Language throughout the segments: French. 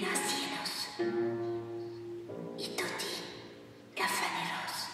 cielos y tutti gafaneros.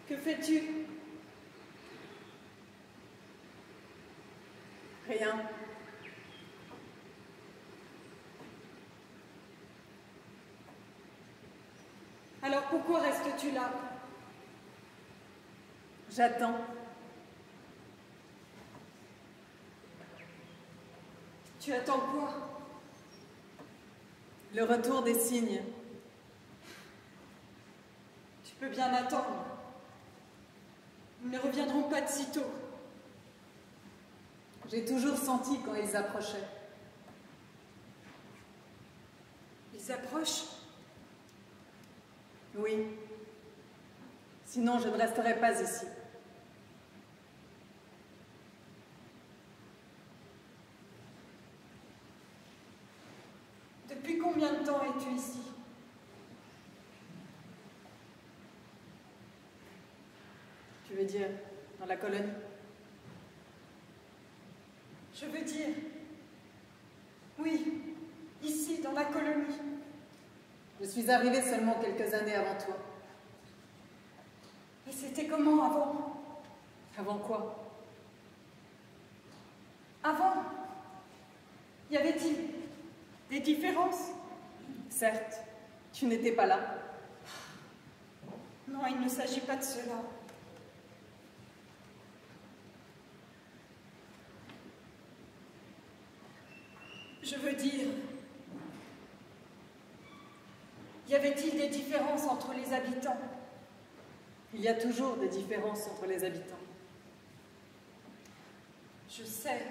Que fais-tu? Rien. Alors pourquoi restes-tu là? J'attends. Tu attends quoi? Le retour des cygnes. Tu peux bien attendre. Ils ne reviendront pas de sitôt. J'ai toujours senti quand ils approchaient. Ils approchent? Oui. Sinon, je ne resterai pas ici. Depuis combien de temps es-tu ici? Tu veux dire, dans la colonie? Je veux dire, oui, ici, dans la colonie. Je suis arrivée seulement quelques années avant toi. Et c'était comment avant? Avant quoi? Avant, y avait-il des différences? Certes, tu n'étais pas là. Non, il ne s'agit pas de cela. Je veux dire, y avait-il des différences entre les habitants? Il y a toujours des différences entre les habitants. Je sais.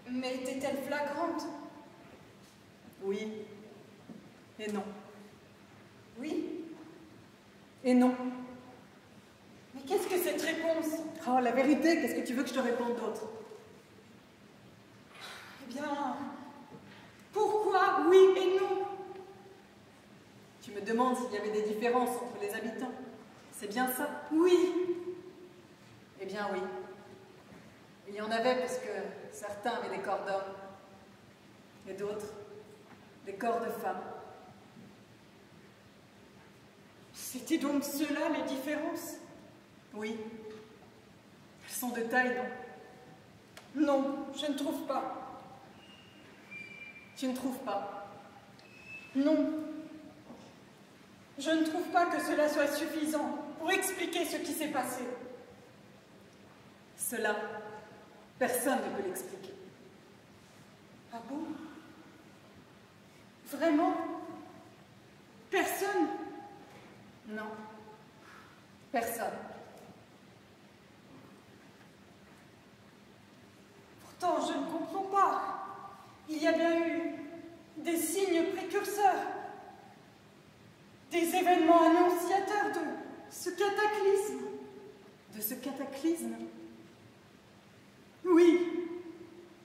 Mais étaient-elles flagrantes? Oui et non. Oui Et non. Mais qu'est-ce que cette réponse? Oh, la vérité, qu'est-ce que tu veux que je te réponde d'autre? Eh bien, pourquoi oui et non? Tu me demandes s'il y avait des différences entre les habitants. C'est bien ça? Oui. Eh bien oui. Il y en avait parce que certains avaient des corps d'hommes et d'autres des corps de femmes. C'était donc cela les différences? Oui. Elles sont de taille, non? Non, je ne trouve pas. Tu ne trouves pas? Non. Je ne trouve pas que cela soit suffisant pour expliquer ce qui s'est passé. Cela, personne ne peut l'expliquer. Ah bon? Vraiment? Personne? Non, personne. Pourtant, je ne comprends pas. Il y a bien eu des signes précurseurs, des événements annonciateurs de ce cataclysme. De ce cataclysme? Oui,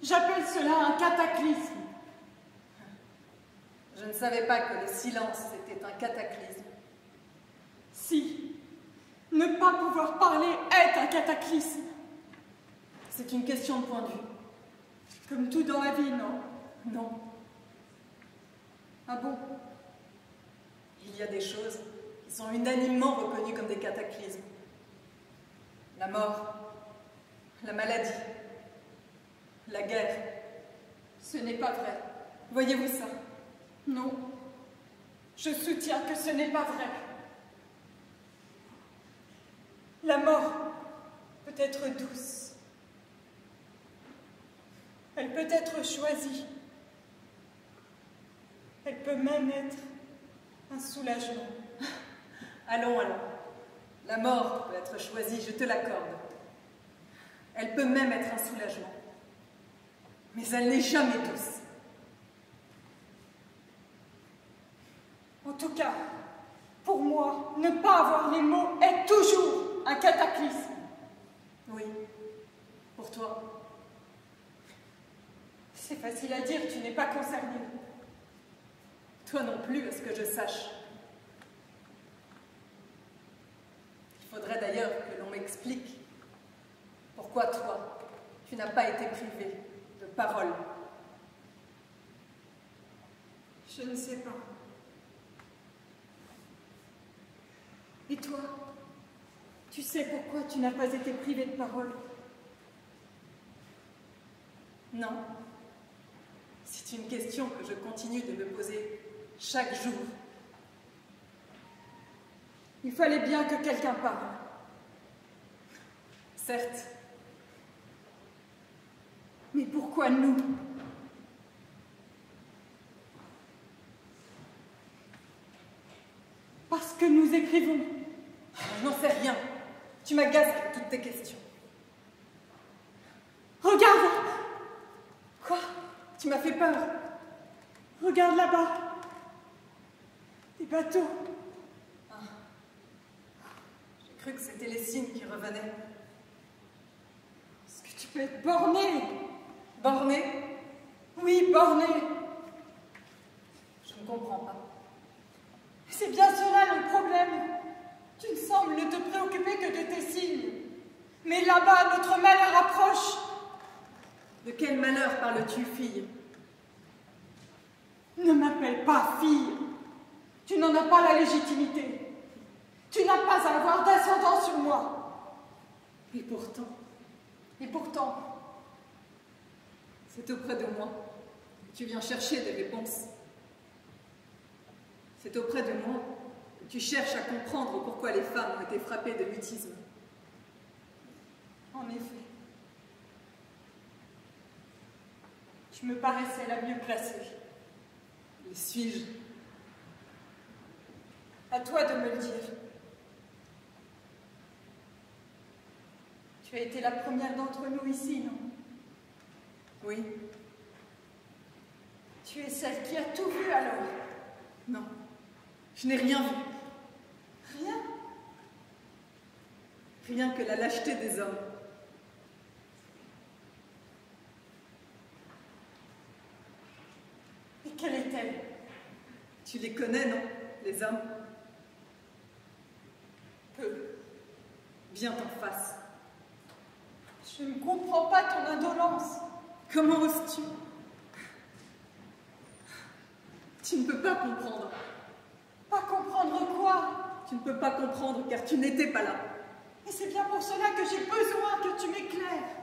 j'appelle cela un cataclysme. Je ne savais pas que le silence était un cataclysme. Si, ne pas pouvoir parler est un cataclysme. C'est une question de point de vue. Comme tout dans la vie, non? Non. Ah bon? Il y a des choses qui sont unanimement reconnues comme des cataclysmes. La mort, la maladie, la guerre. Ce n'est pas vrai. Voyez-vous ça? Non. Je soutiens que ce n'est pas vrai. La mort peut être douce. Elle peut être choisie. Elle peut même être un soulagement. Allons, allons. La mort peut être choisie, je te l'accorde. Elle peut même être un soulagement. Mais elle n'est jamais douce. En tout cas, pour moi, ne pas avoir les mots est toujours un cataclysme. Oui, pour toi. C'est facile à dire, tu n'es pas concerné. Toi non plus, à ce que je sache. Il faudrait d'ailleurs que l'on m'explique pourquoi toi, tu n'as pas été privé de parole. Je ne sais pas. Et toi, tu sais pourquoi tu n'as pas été privé de parole? Non. C'est une question que je continue de me poser chaque jour. Il fallait bien que quelqu'un parle. Certes. Mais pourquoi nous? Parce que nous écrivons. Je n'en sais rien. Tu m'agaces avec toutes tes questions. Regarde! Quoi? Tu m'as fait peur. Regarde là-bas. Des bateaux. Ah. J'ai cru que c'était les signes qui revenaient. Est-ce que tu peux être borné? Borné? Oui, borné. Je ne comprends pas. C'est bien cela le problème. Tu ne sembles ne te préoccuper que de tes signes. Mais là-bas, notre malheur approche. De quel malheur parles-tu, fille? Ne m'appelle pas fille. Tu n'en as pas la légitimité. Tu n'as pas à avoir d'ascendant sur moi. Et pourtant, c'est auprès de moi que tu viens chercher des réponses. C'est auprès de moi que tu cherches à comprendre pourquoi les femmes ont été frappées de mutisme. En effet. Tu me paraissais la mieux placée. Le suis-je? À toi de me le dire. Tu as été la première d'entre nous ici, non? Oui. Tu es celle qui a tout vu alors? Non. Je n'ai rien vu. Rien? Rien que la lâcheté des hommes. Et quelle est-elle? Tu les connais, non, les hommes? Peu. Viens en face. Je ne comprends pas ton indolence. Comment oses-tu? Tu ne peux pas comprendre. Pas comprendre quoi? Tu ne peux pas comprendre car tu n'étais pas là. Et c'est bien pour cela que j'ai besoin que tu m'éclaires.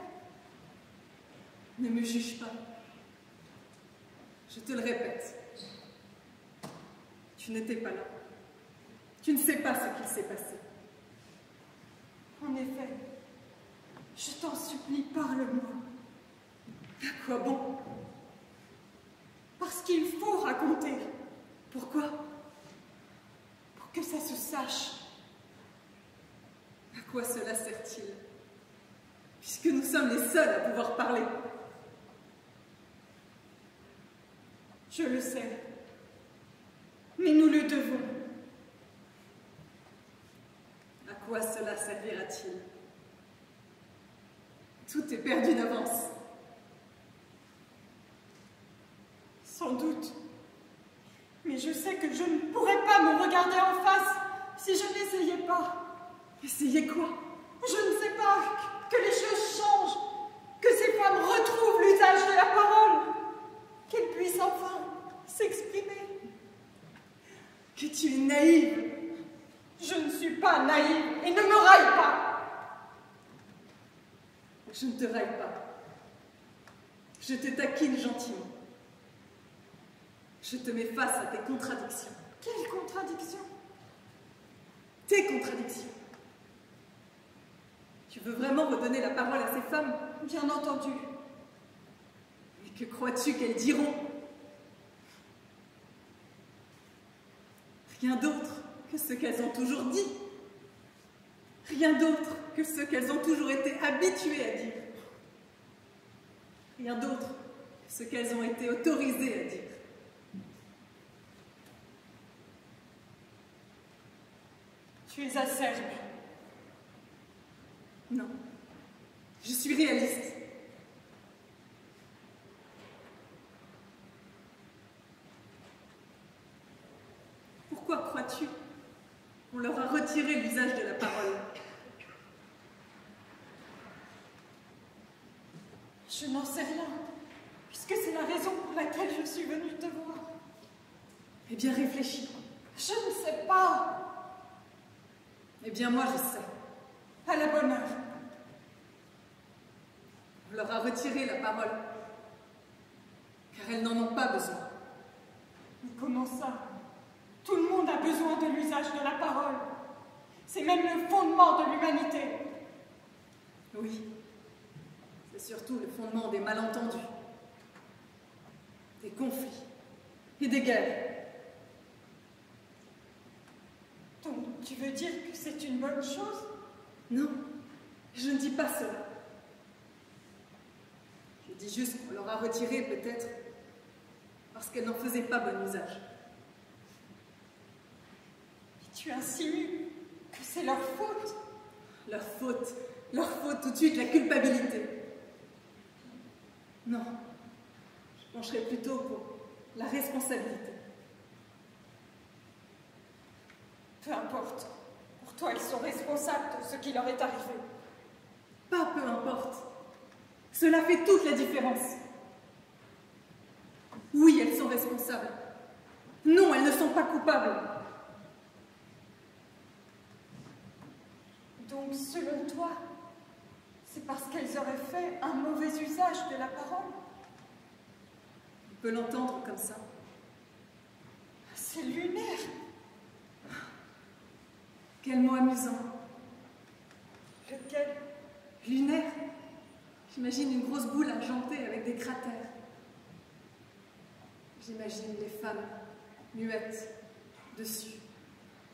Ne me juge pas. Je te le répète. Tu n'étais pas là. Tu ne sais pas ce qu'il s'est passé. En effet, Je t'en supplie, parle-moi. À quoi bon? Parce qu'il faut raconter. Pourquoi? Pour que ça se sache. À quoi cela sert-il? Puisque nous sommes les seuls à pouvoir parler. Je le sais. Mais nous le devons. À quoi cela servira-t-il? Tout est perdu d'avance. Sans doute. Mais je sais que je ne pourrais pas me regarder en face si je n'essayais pas. Essayez quoi? Je ne sais pas. Que les choses changent. Que ces femmes retrouvent l'usage de la parole. Qu'elles puissent enfin s'exprimer. Que tu es naïve. Je ne suis pas naïve et ne me raille pas. Je ne te raille pas. Je te taquine gentiment. Je te mets face à tes contradictions. Quelles contradictions? Tes contradictions. Tu veux vraiment redonner la parole à ces femmes? Bien entendu. Mais que crois-tu qu'elles diront? Rien d'autre que ce qu'elles ont toujours dit. Rien d'autre que ce qu'elles ont toujours été habituées à dire. Rien d'autre que ce qu'elles ont été autorisées à dire. Tu es acerbe. Non, je suis réaliste. Pourquoi crois-tu qu'on leur a retiré l'usage de la parole? Je n'en sais rien, puisque c'est la raison pour laquelle je suis venue te voir. Eh bien, réfléchis. Je ne sais pas. Eh bien, moi, je sais. À la bonne heure. On leur a retiré la parole, car elles n'en ont pas besoin. Mais comment ça? Tout le monde a besoin de l'usage de la parole. C'est même le fondement de l'humanité. Oui, c'est surtout le fondement des malentendus, des conflits et des guerres. Donc, tu veux dire que c'est une bonne chose? Non, je ne dis pas cela. Je dis juste qu'on leur a retiré peut-être parce qu'elles n'en faisaient pas bon usage. Et tu insinues que c'est leur faute? Leur faute tout de suite, la culpabilité. Non, je pencherais plutôt pour la responsabilité. Peu importe. Pour toi, ils sont responsables de ce qui leur est arrivé. Pas peu importe. Cela fait toute la différence. Oui, elles sont responsables. Non, elles ne sont pas coupables. Donc, selon toi, c'est parce qu'elles auraient fait un mauvais usage de la parole? On peut l'entendre comme ça. C'est lunaire. Quel mot amusant. Lequel? Lunaire. J'imagine une grosse boule argentée avec des cratères. J'imagine les femmes muettes dessus.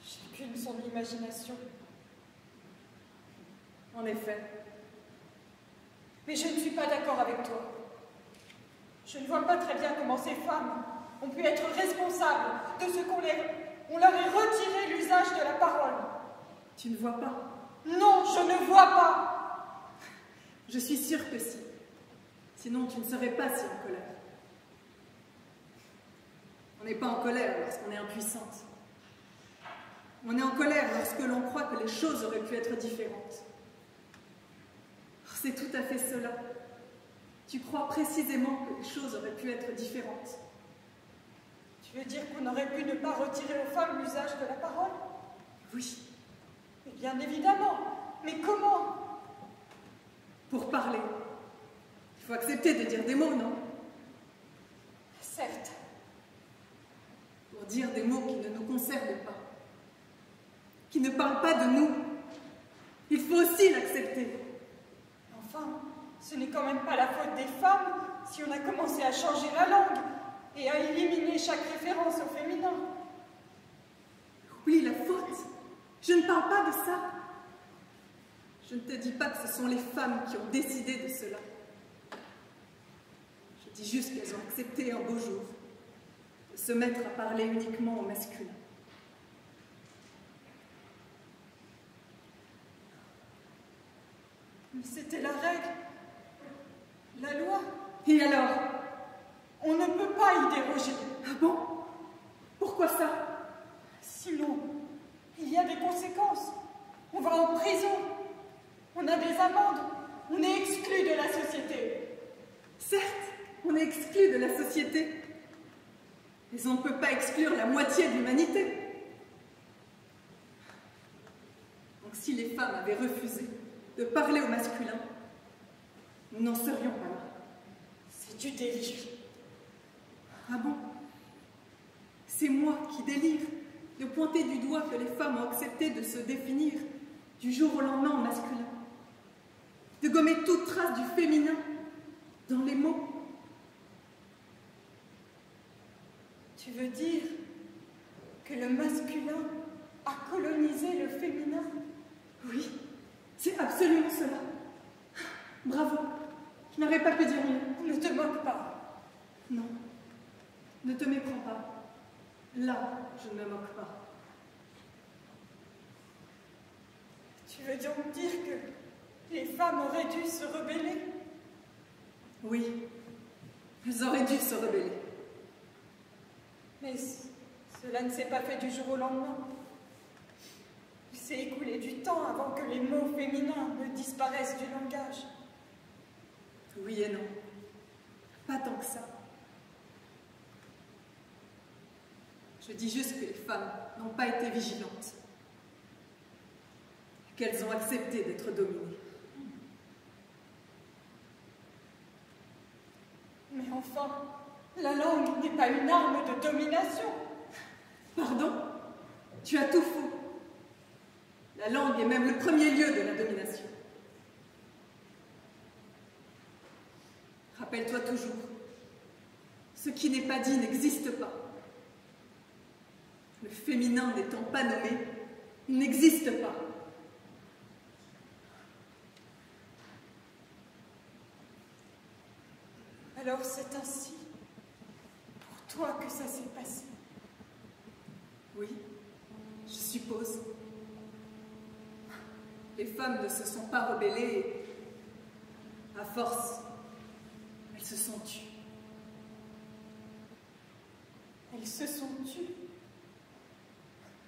Chacune son imagination. En effet. Mais je ne suis pas d'accord avec toi. Je ne vois pas très bien comment ces femmes ont pu être responsables de ce qu'on leur ait retiré l'usage de la parole. Tu ne vois pas? Non, je ne vois pas. Je suis sûre que si. Sinon, tu ne serais pas si en colère. On n'est pas en colère lorsqu'on est impuissante. On est en colère lorsque l'on croit que les choses auraient pu être différentes. C'est tout à fait cela. Tu crois précisément que les choses auraient pu être différentes. Tu veux dire qu'on aurait pu ne pas retirer aux femmes l'usage de la parole? Oui. Mais bien évidemment. Mais comment? Pour parler, il faut accepter de dire des mots, non? Certes. Pour dire des mots qui ne nous concernent pas, qui ne parlent pas de nous, il faut aussi l'accepter. Ce n'est quand même pas la faute des femmes si on a commencé à changer la langue et à éliminer chaque référence au féminin. Oui, la faute. Je ne parle pas de ça. Je ne te dis pas que ce sont les femmes qui ont décidé de cela. Je dis juste qu'elles ont accepté un beau jour de se mettre à parler uniquement au masculin. Mais c'était la règle, la loi. Et alors? On ne peut pas y déroger. Ah bon? Pourquoi ça? Sinon, il y a des conséquences. On va en prison. On a des amendes. On est exclu de la société. Certes, on est exclu de la société. Mais on ne peut pas exclure la moitié de l'humanité. Donc si les femmes avaient refusé de parler au masculin, nous n'en serions pas là. C'est du délire. Ah bon? C'est moi qui délire de pointer du doigt que les femmes ont accepté de se définir du jour au lendemain en masculin, de gommer toute trace du féminin dans les mots. Tu veux dire que le masculin a colonisé le féminin? Oui, c'est absolument cela. Bravo, je n'aurais pas pu dire mieux. Ne te moque pas. Non, ne te méprends pas. Là, je ne me moque pas. Tu veux donc dire que les femmes auraient dû se rebeller? Oui, elles auraient dû se rebeller. Mais cela ne s'est pas fait du jour au lendemain. Il s'est écoulé du temps avant que les mots féminins ne disparaissent du langage. Oui et non. Pas tant que ça. Je dis juste que les femmes n'ont pas été vigilantes. Qu'elles ont accepté d'être dominées. Mais enfin, la langue n'est pas une arme de domination. Pardon? Tu as tout faux. La langue est même le premier lieu de la domination. Rappelle-toi toujours, ce qui n'est pas dit n'existe pas. Le féminin n'étant pas nommé, il n'existe pas. Alors c'est ainsi, pour toi, que ça s'est passé. Oui, je suppose. Les femmes ne se sont pas rebellées et, à force, elles se sont tues. Elles se sont tues?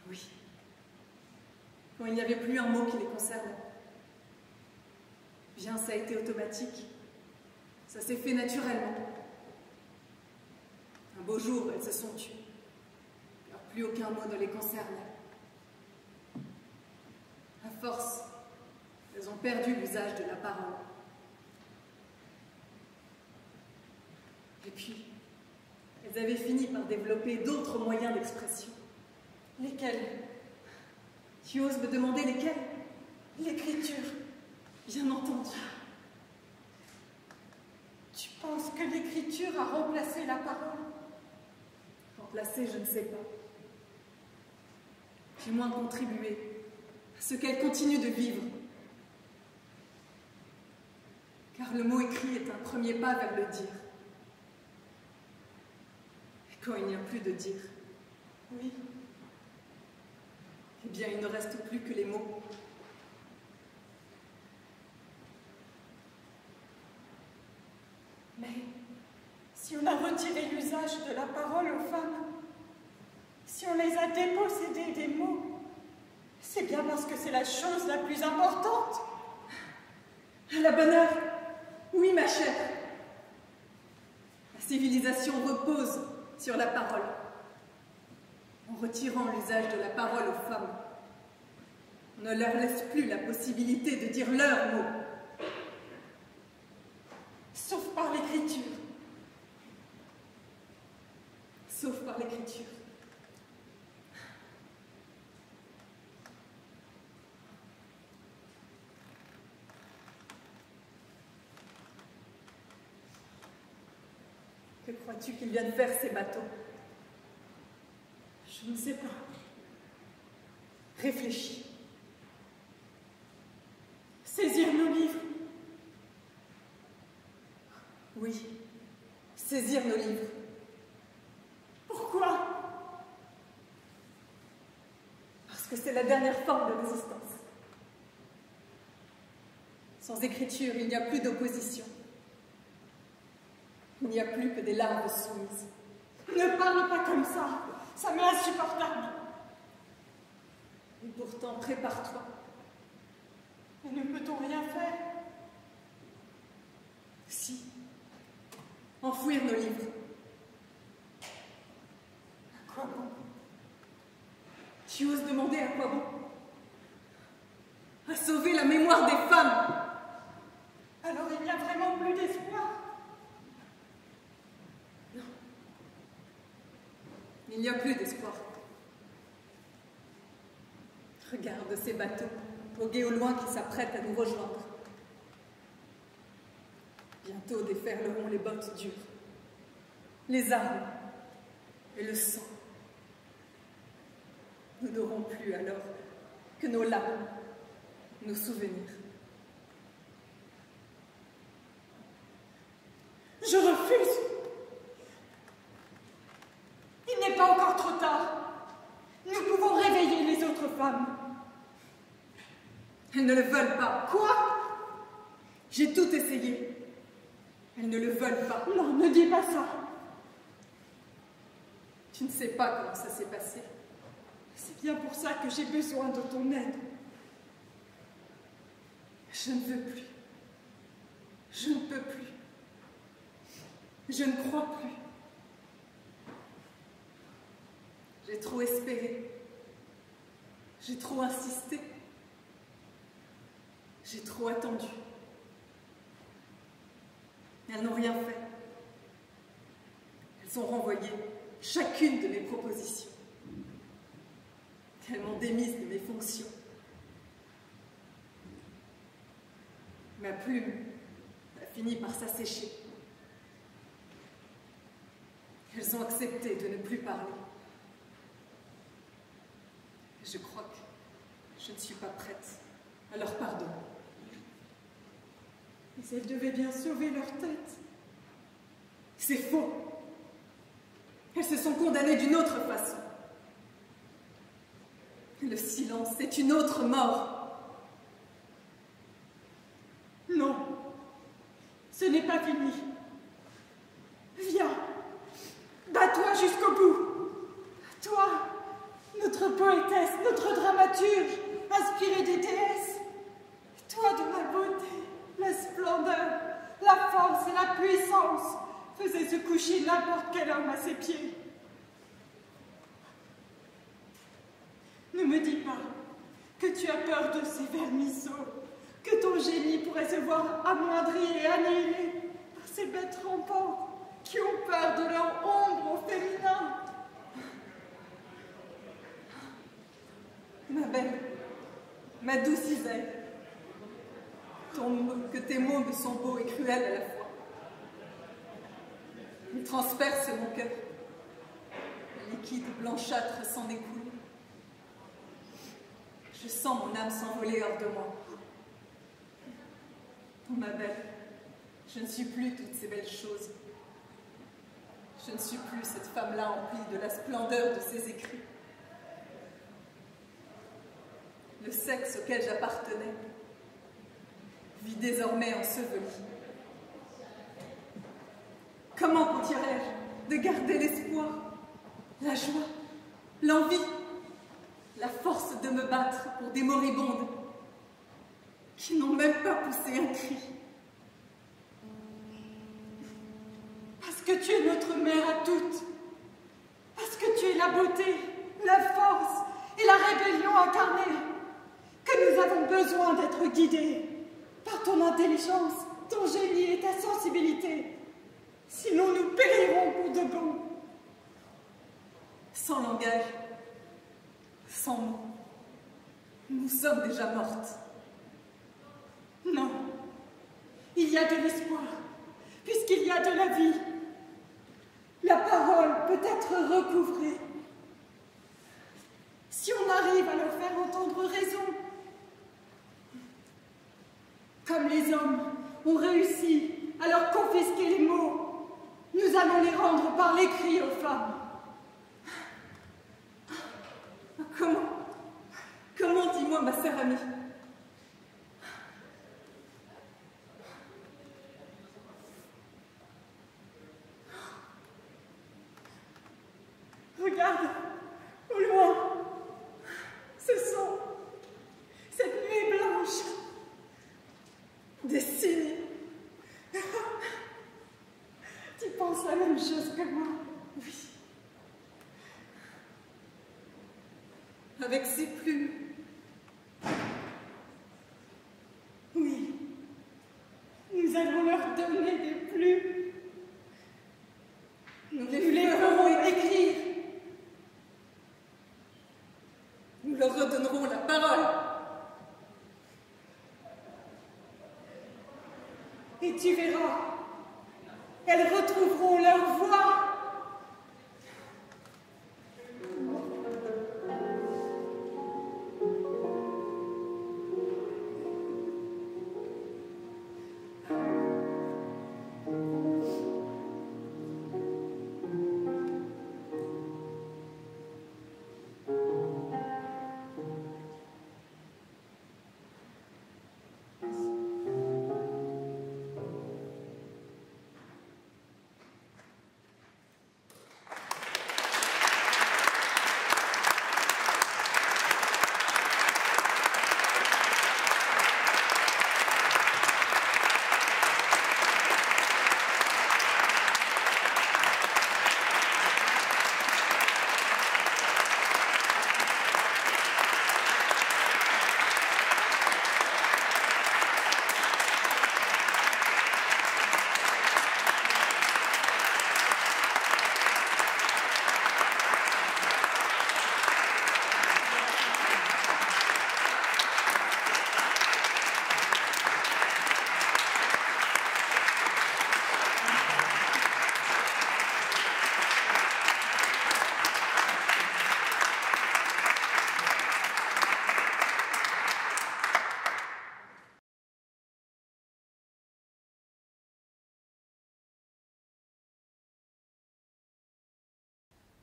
Oui. Quand il n'y avait plus un mot qui les concernait. Bien, ça a été automatique. Ça s'est fait naturellement. Un beau jour, elles se sont tues. Car plus aucun mot ne les concernait. À force, elles ont perdu l'usage de la parole. Et puis, elles avaient fini par développer d'autres moyens d'expression. Lesquels? Tu oses me demander lesquels? L'écriture. Bien entendu. Tu penses que l'écriture a remplacé la parole? Remplacée, je ne sais pas. Du moins contribué à ce qu'elle continue de vivre. Car le mot écrit est un premier pas vers le dire. Et quand il n'y a plus de dire, Oui. eh bien, il ne reste plus que les mots. Mais si on a retiré l'usage de la parole aux femmes, si on les a dépossédées des mots, c'est bien parce que c'est la chose la plus importante. À la bonne heure. Oui, ma chère. La civilisation repose sur la parole. En retirant l'usage de la parole aux femmes, on ne leur laisse plus la possibilité de dire leurs mots. Sauf par l'écriture. Sauf par l'écriture. Que crois-tu qu'ils viennent faire ces bateaux? Je ne sais pas. Réfléchis. Saisir nos livres. Oui, saisir nos livres. Pourquoi? Parce que c'est la dernière forme de résistance. Sans écriture, il n'y a plus d'opposition. Il n'y a plus que des larves soumises. Ne parle pas comme ça m'est insupportable. Et pourtant, prépare-toi. Et ne peut-on rien faire? Si. Enfouir nos livres. À quoi bon? Tu oses demander à quoi bon? À sauver la mémoire des femmes. Alors il n'y a vraiment plus d'espoir? Non. Il n'y a plus d'espoir. Regarde ces bateaux, vogués au loin qui s'apprêtent à nous rejoindre. Bientôt déferleront les bottes dures, les armes et le sang. Nous n'aurons plus alors que nos larmes, nos souvenirs. Je refuse. Il n'est pas encore trop tard. Nous pouvons réveiller les autres femmes. Elles ne le veulent pas. Quoi? J'ai tout essayé. Elles ne le veulent pas. Non, ne dis pas ça. Tu ne sais pas comment ça s'est passé. C'est bien pour ça que j'ai besoin de ton aide. Je ne veux plus. Je ne peux plus. Je ne crois plus. J'ai trop espéré. J'ai trop insisté. J'ai trop attendu. Elles n'ont rien fait. Elles ont renvoyé chacune de mes propositions. Elles m'ont démise de mes fonctions. Ma plume a fini par s'assécher. Elles ont accepté de ne plus parler. Je crois que je ne suis pas prête à leur pardonner. Mais elles devaient bien sauver leur tête. C'est faux. Elles se sont condamnées d'une autre façon. Le silence est une autre mort. Non, ce n'est pas fini. Viens, bats-toi jusqu'au bout. Toi, notre poétesse, notre dramaturge, inspirée des déesses. Toi de la beauté, la splendeur, la force et la puissance faisaient se coucher n'importe quel homme à ses pieds. Ne me dis pas que tu as peur de ces vermisseaux, que ton génie pourrait se voir amoindri et annihilé par ces bêtes rampantes qui ont peur de leur ombre au féminin. Ma belle, ma douce Isaïe, que tes mots me sont beaux et cruels à la fois. Ils transpercent mon cœur. Le liquide blanchâtre s'en écoule. Je sens mon âme s'envoler hors de moi. Oh ma belle, je ne suis plus toutes ces belles choses. Je ne suis plus cette femme-là emplie de la splendeur de ses écrits. Le sexe auquel j'appartenais vit désormais enseveli. Comment continuerai-je de garder l'espoir, la joie, l'envie, la force de me battre pour des moribondes qui n'ont même pas poussé un cri? Parce que tu es notre mère à toutes. Parce que tu es la beauté, la force et la rébellion incarnée. Que nous avons besoin d'être guidés par ton intelligence, ton génie et ta sensibilité. Sinon nous périrons pour de bon. Sans langage, sans mots, nous sommes déjà mortes. Non, il y a de l'espoir, puisqu'il y a de la vie. être recouvrée. Si on arrive à leur faire entendre raison, comme les hommes ont réussi à leur confisquer les mots, nous allons les rendre par l'écrit aux femmes. Comment, dis-moi, ma sœur amie? Regarde, au loin, ce sont cette nuit blanche, des signes. Tu penses la même chose que moi? Oui. Avec ses plumes. Oui. Nous allons leur donner des plumes. Nous Nous les ferons écrire. Nous leur redonnerons la parole. Et tu verras, elles retrouveront leur voix.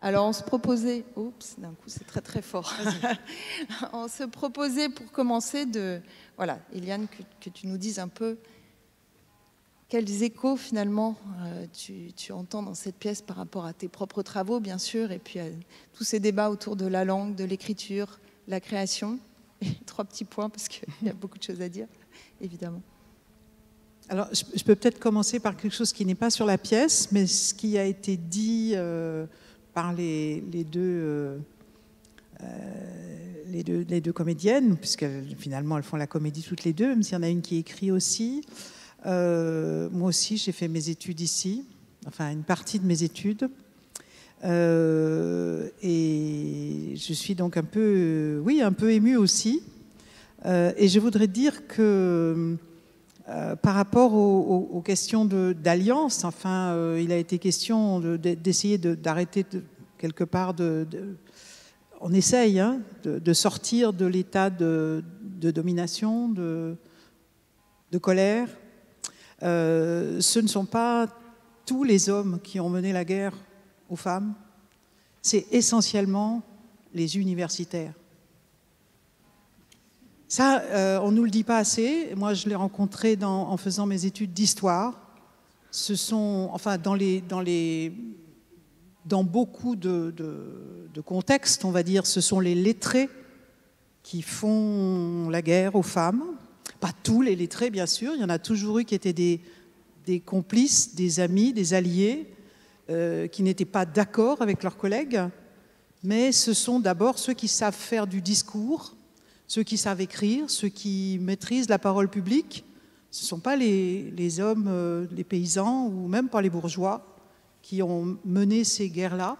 Alors on se proposait, oups, d'un coup c'est très très fort. On se proposait pour commencer de, voilà, Eliane, que tu nous dises un peu quels échos finalement tu entends dans cette pièce par rapport à tes propres travaux bien sûr, et puis à tous ces débats autour de la langue, de l'écriture, la création. Et 3 petits points parce qu'il y a beaucoup de choses à dire, évidemment. Alors, je peux peut-être commencer par quelque chose qui n'est pas sur la pièce, mais ce qui a été dit par les deux comédiennes, puisque finalement elles font la comédie toutes les deux, même s'il y en a une qui écrit aussi. Moi aussi, j'ai fait mes études ici, enfin une partie de mes études. Et je suis donc un peu émue aussi. Et je voudrais dire que par rapport aux questions d'alliance, enfin, il a été question d'essayer d'arrêter quelque part on essaye de sortir de l'état de domination, de colère. Ce ne sont pas tous les hommes qui ont mené la guerre aux femmes, c'est essentiellement les universitaires. Ça, on ne nous le dit pas assez. Moi, je l'ai rencontré en faisant mes études d'histoire. Ce sont, enfin, dans beaucoup de contextes, on va dire, ce sont les lettrés qui font la guerre aux femmes. Pas tous les lettrés, bien sûr. Il y en a toujours eu qui étaient des complices, des amis, des alliés, qui n'étaient pas d'accord avec leurs collègues. Mais ce sont d'abord ceux qui savent faire du discours, ceux qui savent écrire, ceux qui maîtrisent la parole publique. Ce ne sont pas les hommes, les paysans, ou même pas les bourgeois qui ont mené ces guerres-là.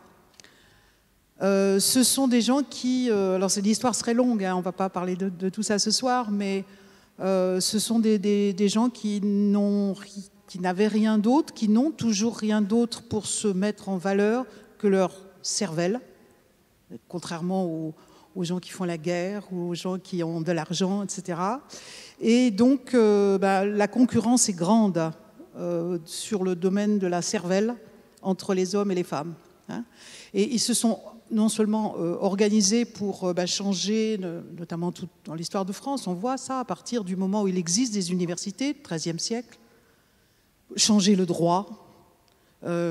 Ce sont des gens qui... alors, l'histoire serait longue, on ne va pas parler de tout ça ce soir, mais ce sont des gens qui n'avaient rien d'autre, qui n'ont toujours rien d'autre pour se mettre en valeur que leur cervelle, contrairement aux gens qui font la guerre ou aux gens qui ont de l'argent, etc. Et donc, la concurrence est grande sur le domaine de la cervelle entre les hommes et les femmes. Hein. Et ils se sont non seulement organisés pour changer, notamment dans l'histoire de France, on voit ça à partir du moment où il existe des universités, XIIIe siècle, changer le droit,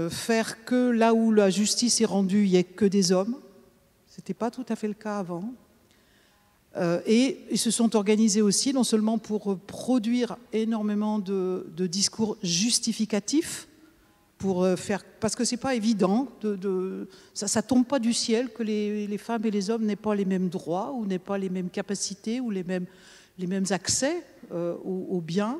faire que là où la justice est rendue, il n'y ait que des hommes. Ce n'était pas tout à fait le cas avant. Et ils se sont organisés aussi, non seulement pour produire énormément de discours justificatifs, pour faire, parce que ce n'est pas évident, ça ne tombe pas du ciel que les femmes et les hommes n'aient pas les mêmes droits, ou n'aient pas les mêmes capacités, ou les mêmes accès aux biens.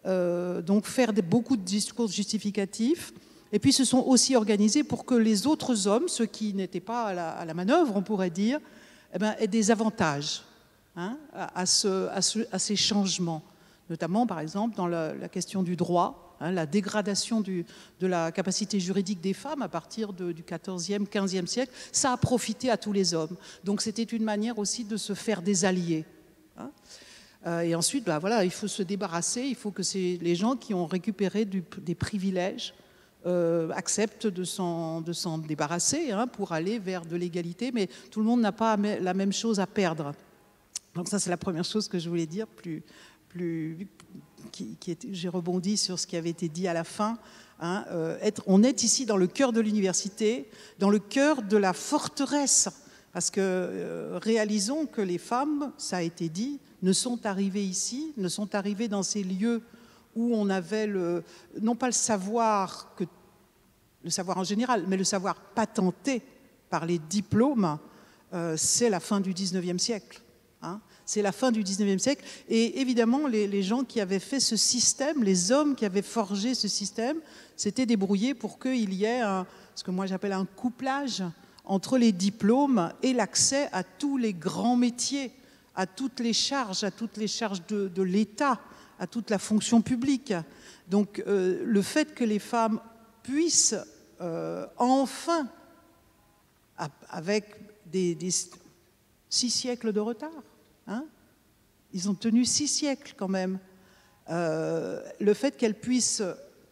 Donc faire beaucoup de discours justificatifs. Et puis, ils se sont aussi organisés pour que les autres hommes, ceux qui n'étaient pas à la manœuvre, on pourrait dire, aient des avantages à ces changements. Notamment, par exemple, dans la question du droit, la dégradation de la capacité juridique des femmes à partir du XIVe, XVe siècle, ça a profité à tous les hommes. Donc, c'était une manière aussi de se faire des alliés. Et ensuite, il faut se débarrasser, il faut que les gens qui ont récupéré des privilèges acceptent de s'en débarrasser pour aller vers de l'égalité, mais tout le monde n'a pas la même chose à perdre. Donc ça, c'est la première chose que je voulais dire, j'ai rebondi sur ce qui avait été dit à la fin. On est ici dans le cœur de l'université, dans le cœur de la forteresse, parce que réalisons que les femmes, ça a été dit, ne sont arrivées ici, ne sont arrivées dans ces lieux où on avait non pas le savoir en général, mais le savoir patenté par les diplômes, c'est la fin du XIXe siècle. C'est la fin du XIXe siècle. Et évidemment, les gens qui avaient fait ce système, les hommes qui avaient forgé ce système, s'étaient débrouillés pour qu'il y ait ce que moi j'appelle un couplage entre les diplômes et l'accès à tous les grands métiers, à toutes les charges de l'État, à toute la fonction publique. Donc le fait que les femmes puissent enfin, avec des 6 siècles de retard, ils ont tenu 6 siècles quand même, le fait qu'elles puissent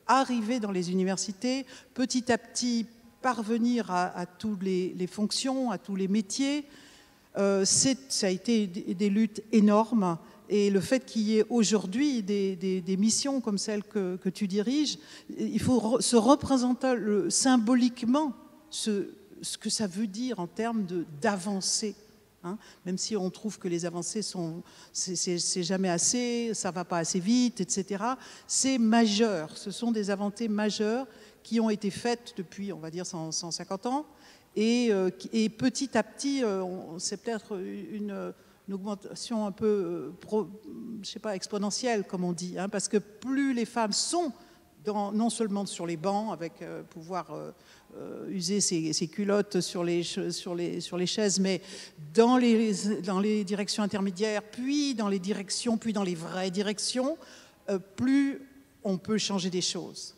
arriver dans les universités, petit à petit parvenir à toutes les fonctions, à tous les métiers, ça a été des luttes énormes. Et le fait qu'il y ait aujourd'hui des missions comme celle que tu diriges, il faut se représenter symboliquement ce que ça veut dire en termes d'avancée. Même si on trouve que les avancées c'est jamais assez, ça va pas assez vite, etc. C'est majeur. Ce sont des avancées majeures qui ont été faites depuis, on va dire, 150 ans. Et petit à petit, c'est peut-être une augmentation un peu, exponentielle, comme on dit, parce que plus les femmes sont, non seulement sur les bancs, avec pouvoir user ses culottes sur les chaises, mais dans les directions intermédiaires, puis dans les directions, puis dans les vraies directions, plus on peut changer des choses.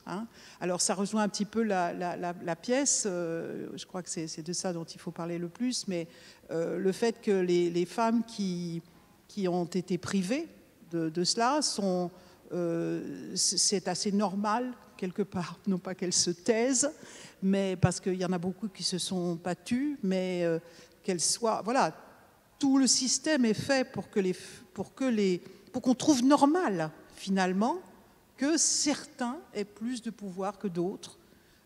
Alors ça rejoint un petit peu la pièce, je crois que c'est de ça dont il faut parler le plus, mais le fait que les femmes qui ont été privées de cela c'est assez normal quelque part, non pas qu'elles se taisent, mais parce qu'il y en a beaucoup qui se sont battues, mais qu'elles soient, voilà, tout le système est fait pour qu'on trouve normal finalement que certains aient plus de pouvoir que d'autres,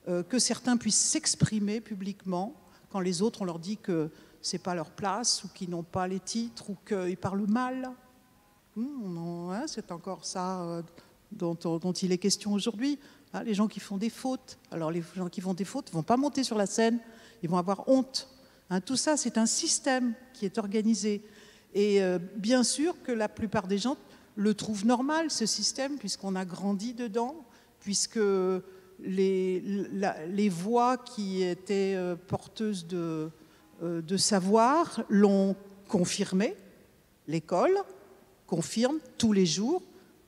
que certains puissent s'exprimer publiquement quand les autres on leur dit que c'est pas leur place ou qu'ils n'ont pas les titres ou qu'ils parlent mal. C'est encore ça dont il est question aujourd'hui. Les gens qui font des fautes. Alors les gens qui font des fautes ne vont pas monter sur la scène, ils vont avoir honte. Tout ça, c'est un système qui est organisé. Et bien sûr que la plupart des gens le trouvent normal, ce système, puisqu'on a grandi dedans, puisque les voix qui étaient porteuses de savoir l'ont confirmé. L'école confirme tous les jours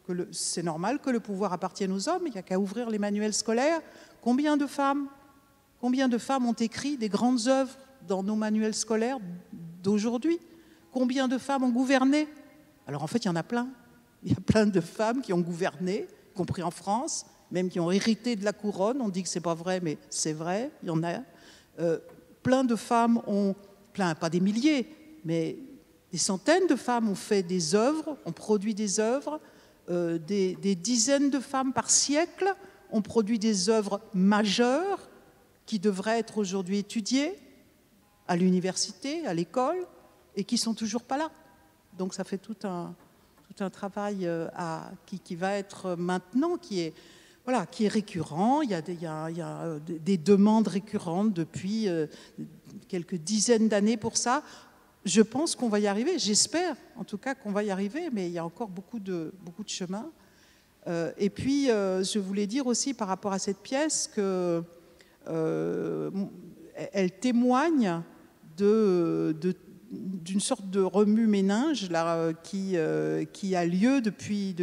que c'est normal que le pouvoir appartienne aux hommes. Il n'y a qu'à ouvrir les manuels scolaires. Combien de femmes Combien de femmes ont écrit des grandes œuvres dans nos manuels scolaires d'aujourd'hui? Combien de femmes ont gouverné? Alors en fait, il y en a plein. Il y a plein de femmes qui ont gouverné, y compris en France, même qui ont hérité de la couronne. On dit que c'est pas vrai, mais c'est vrai, il y en a. Plein de femmes ont, pas des milliers, mais des centaines de femmes ont fait des œuvres, ont produit des œuvres. Des dizaines de femmes par siècle ont produit des œuvres majeures qui devraient être aujourd'hui étudiées à l'université, à l'école, et qui sont toujours pas là. Donc ça fait tout un travail qui va être maintenant, qui est récurrent. Il y a des demandes récurrentes depuis quelques dizaines d'années pour ça. Je pense qu'on va y arriver, j'espère en tout cas qu'on va y arriver, mais il y a encore beaucoup de chemin. Et puis, je voulais dire aussi par rapport à cette pièce qu'elle témoigne d'une sorte de remue-ménage là, qui a lieu depuis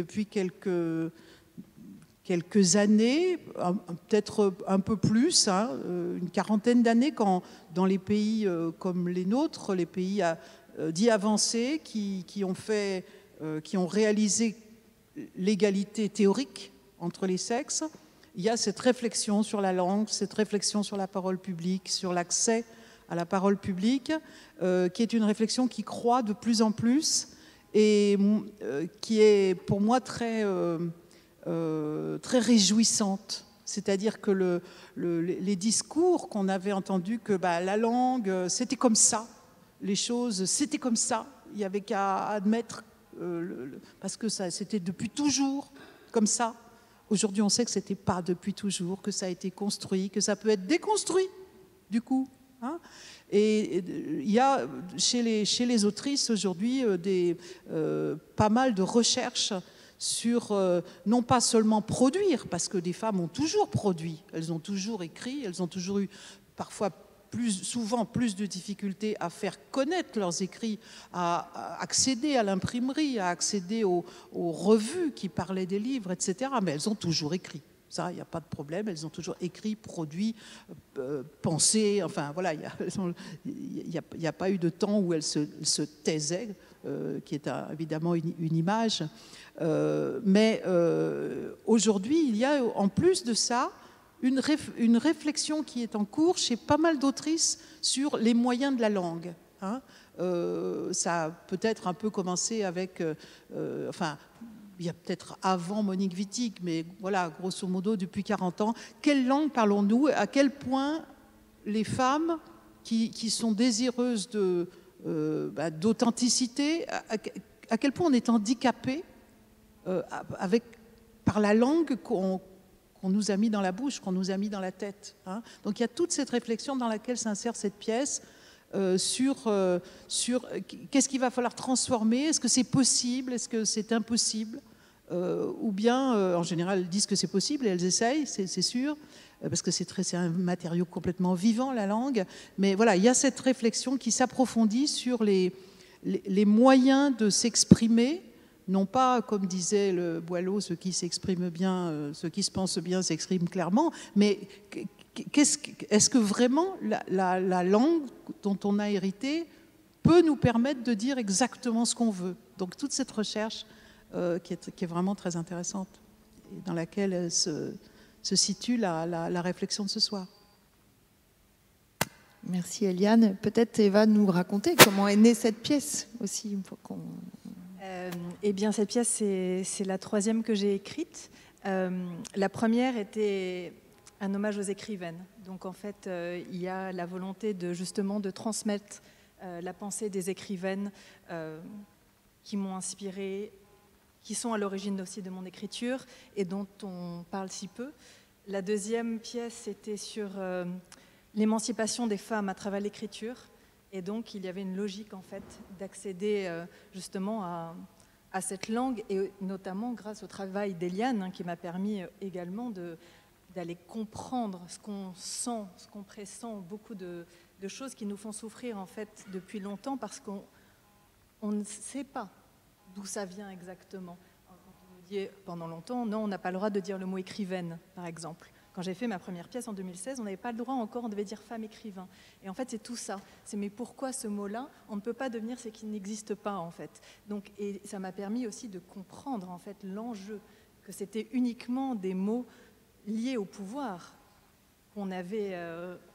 quelques années, peut-être un peu plus, une quarantaine d'années, quand dans les pays comme les nôtres, les pays dits avancés, qui ont réalisé l'égalité théorique entre les sexes, il y a cette réflexion sur la langue, cette réflexion sur la parole publique, sur l'accès à la parole publique, qui est une réflexion qui croît de plus en plus et qui est pour moi très réjouissante. C'est-à-dire que les discours qu'on avait entendus, que la langue, c'était comme ça, les choses, c'était comme ça, il n'y avait qu'à admettre, parce que c'était depuis toujours comme ça. Aujourd'hui, on sait que ce n'était pas depuis toujours, que ça a été construit, que ça peut être déconstruit, du coup. Et il y a chez les autrices aujourd'hui pas mal de recherches sur non pas seulement produire, parce que des femmes ont toujours produit, elles ont toujours écrit, elles ont toujours eu parfois souvent plus de difficultés à faire connaître leurs écrits, à accéder à l'imprimerie, à accéder aux revues qui parlaient des livres, etc. Mais elles ont toujours écrit. Ça, il n'y a pas de problème. Elles ont toujours écrit, produit, pensé. Enfin, voilà, il n'y a pas eu de temps où elles se taisaient, qui est évidemment une image. Mais aujourd'hui, il y a en plus de ça une réflexion qui est en cours chez pas mal d'autrices sur les moyens de la langue. Ça a peut-être un peu commencé avec... il y a peut-être avant Monique Wittig, mais voilà, grosso modo, depuis 40 ans. Quelle langue parlons-nous? À quel point les femmes qui sont désireuses d'authenticité, à quel point on est handicapé par la langue qu'on nous a mis dans la bouche, qu'on nous a mis dans la tête. Donc il y a toute cette réflexion dans laquelle s'insère cette pièce sur qu'est-ce qu'il va falloir transformer, est-ce que c'est possible, est-ce que c'est impossible, ou bien, en général, elles disent que c'est possible et elles essayent, c'est sûr, parce que c'est un matériau complètement vivant, la langue. Mais voilà, il y a cette réflexion qui s'approfondit sur les moyens de s'exprimer, non pas, comme disait le Boileau, ceux qui s'expriment bien, ceux qui se pensent bien s'expriment clairement, mais est-ce que vraiment la langue dont on a hérité peut nous permettre de dire exactement ce qu'on veut? Donc toute cette recherche qui est vraiment très intéressante et dans laquelle se situe la réflexion de ce soir. Merci Eliane. Peut-être Eva nous raconter comment est née cette pièce aussi. Eh bien, cette pièce, c'est la troisième que j'ai écrite. La première était un hommage aux écrivaines. Donc, en fait, il y a la volonté justement de transmettre la pensée des écrivaines qui m'ont inspirée, qui sont à l'origine aussi de mon écriture et dont on parle si peu. La deuxième pièce, c'était sur l'émancipation des femmes à travers l'écriture. Et donc, il y avait une logique, en fait, d'accéder justement à cette langue, et notamment grâce au travail d'Eliane, qui m'a permis également d'aller comprendre ce qu'on sent, ce qu'on pressent, beaucoup de choses qui nous font souffrir, en fait, depuis longtemps, parce qu'on ne sait pas d'où ça vient exactement. Quand on nous dit pendant longtemps, non, on n'a pas le droit de dire le mot écrivaine, par exemple. Quand j'ai fait ma première pièce en 2016, on n'avait pas le droit encore, on devait dire femme écrivain. Et en fait, c'est tout ça. C'est mais pourquoi ce mot-là? On ne peut pas devenir ce qui n'existe pas, en fait. Donc, et ça m'a permis aussi de comprendre, en fait, l'enjeu, que c'était uniquement des mots liés au pouvoir qu'on avait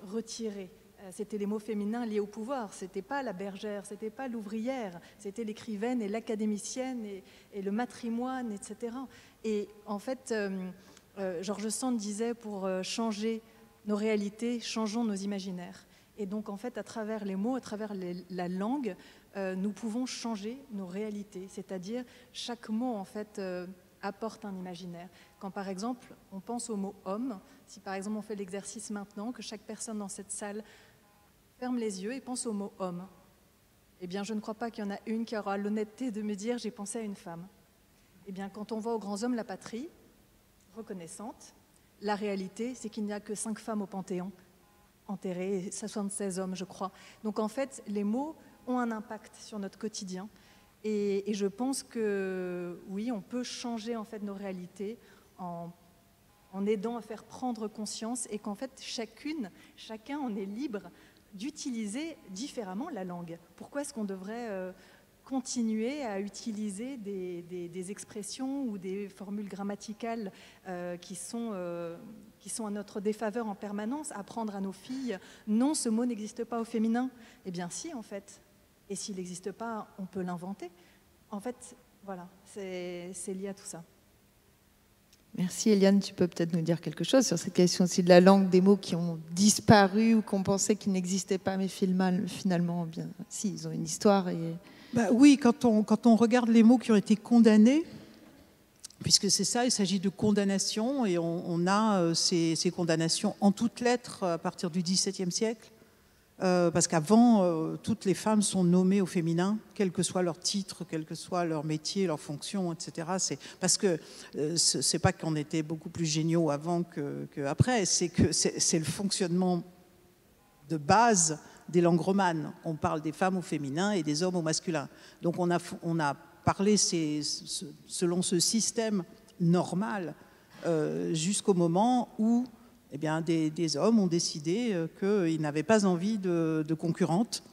retirés. C'était les mots féminins liés au pouvoir. C'était pas la bergère, c'était pas l'ouvrière, c'était l'écrivaine et l'académicienne et le matrimoine, etc. Et en fait, George Sand disait pour changer nos réalités, changeons nos imaginaires. Et donc en fait, à travers les mots, à travers la langue, nous pouvons changer nos réalités. C'est-à-dire chaque mot en fait apporte un imaginaire. Quand par exemple on pense au mot homme, si par exemple on fait l'exercice maintenant, que chaque personne dans cette salle ferme les yeux et pense au mot homme, eh bien je ne crois pas qu'il y en a une qui aura l'honnêteté de me dire j'ai pensé à une femme. Eh bien quand on voit aux grands hommes la patrie reconnaissante, la réalité c'est qu'il n'y a que 5 femmes au Panthéon enterrées, et 76 hommes je crois. Donc en fait les mots ont un impact sur notre quotidien et je pense que oui on peut changer en fait nos réalités en aidant à faire prendre conscience et qu'en fait chacun on est libre d'utiliser différemment la langue. Pourquoi est-ce qu'on devrait continuer à utiliser des expressions ou des formules grammaticales qui sont à notre défaveur en permanence, apprendre à nos filles « non, ce mot n'existe pas au féminin ». Eh bien si, en fait. Et s'il n'existe pas, on peut l'inventer. En fait, voilà, c'est lié à tout ça. Merci Eliane, tu peux peut-être nous dire quelque chose sur cette question aussi de la langue, des mots qui ont disparu ou qu'on pensait qu'ils n'existaient pas, mais finalement, bien, si, ils ont une histoire. Et... Bah oui, quand on regarde les mots qui ont été condamnés, puisque c'est ça, il s'agit de condamnation, et on a ces condamnations en toutes lettres à partir du XVIIe siècle, parce qu'avant, toutes les femmes sont nommées au féminin, quel que soit leur titre, quel que soit leur métier, leur fonction, etc. C'est parce que c'est pas qu'on était beaucoup plus géniaux avant qu'après, c'est que c'est le fonctionnement de base des langues romanes. On parle des femmes au féminin et des hommes au masculin. Donc on a parlé selon ce système normal jusqu'au moment où eh bien, des hommes ont décidé qu'ils n'avaient pas envie de concurrentes.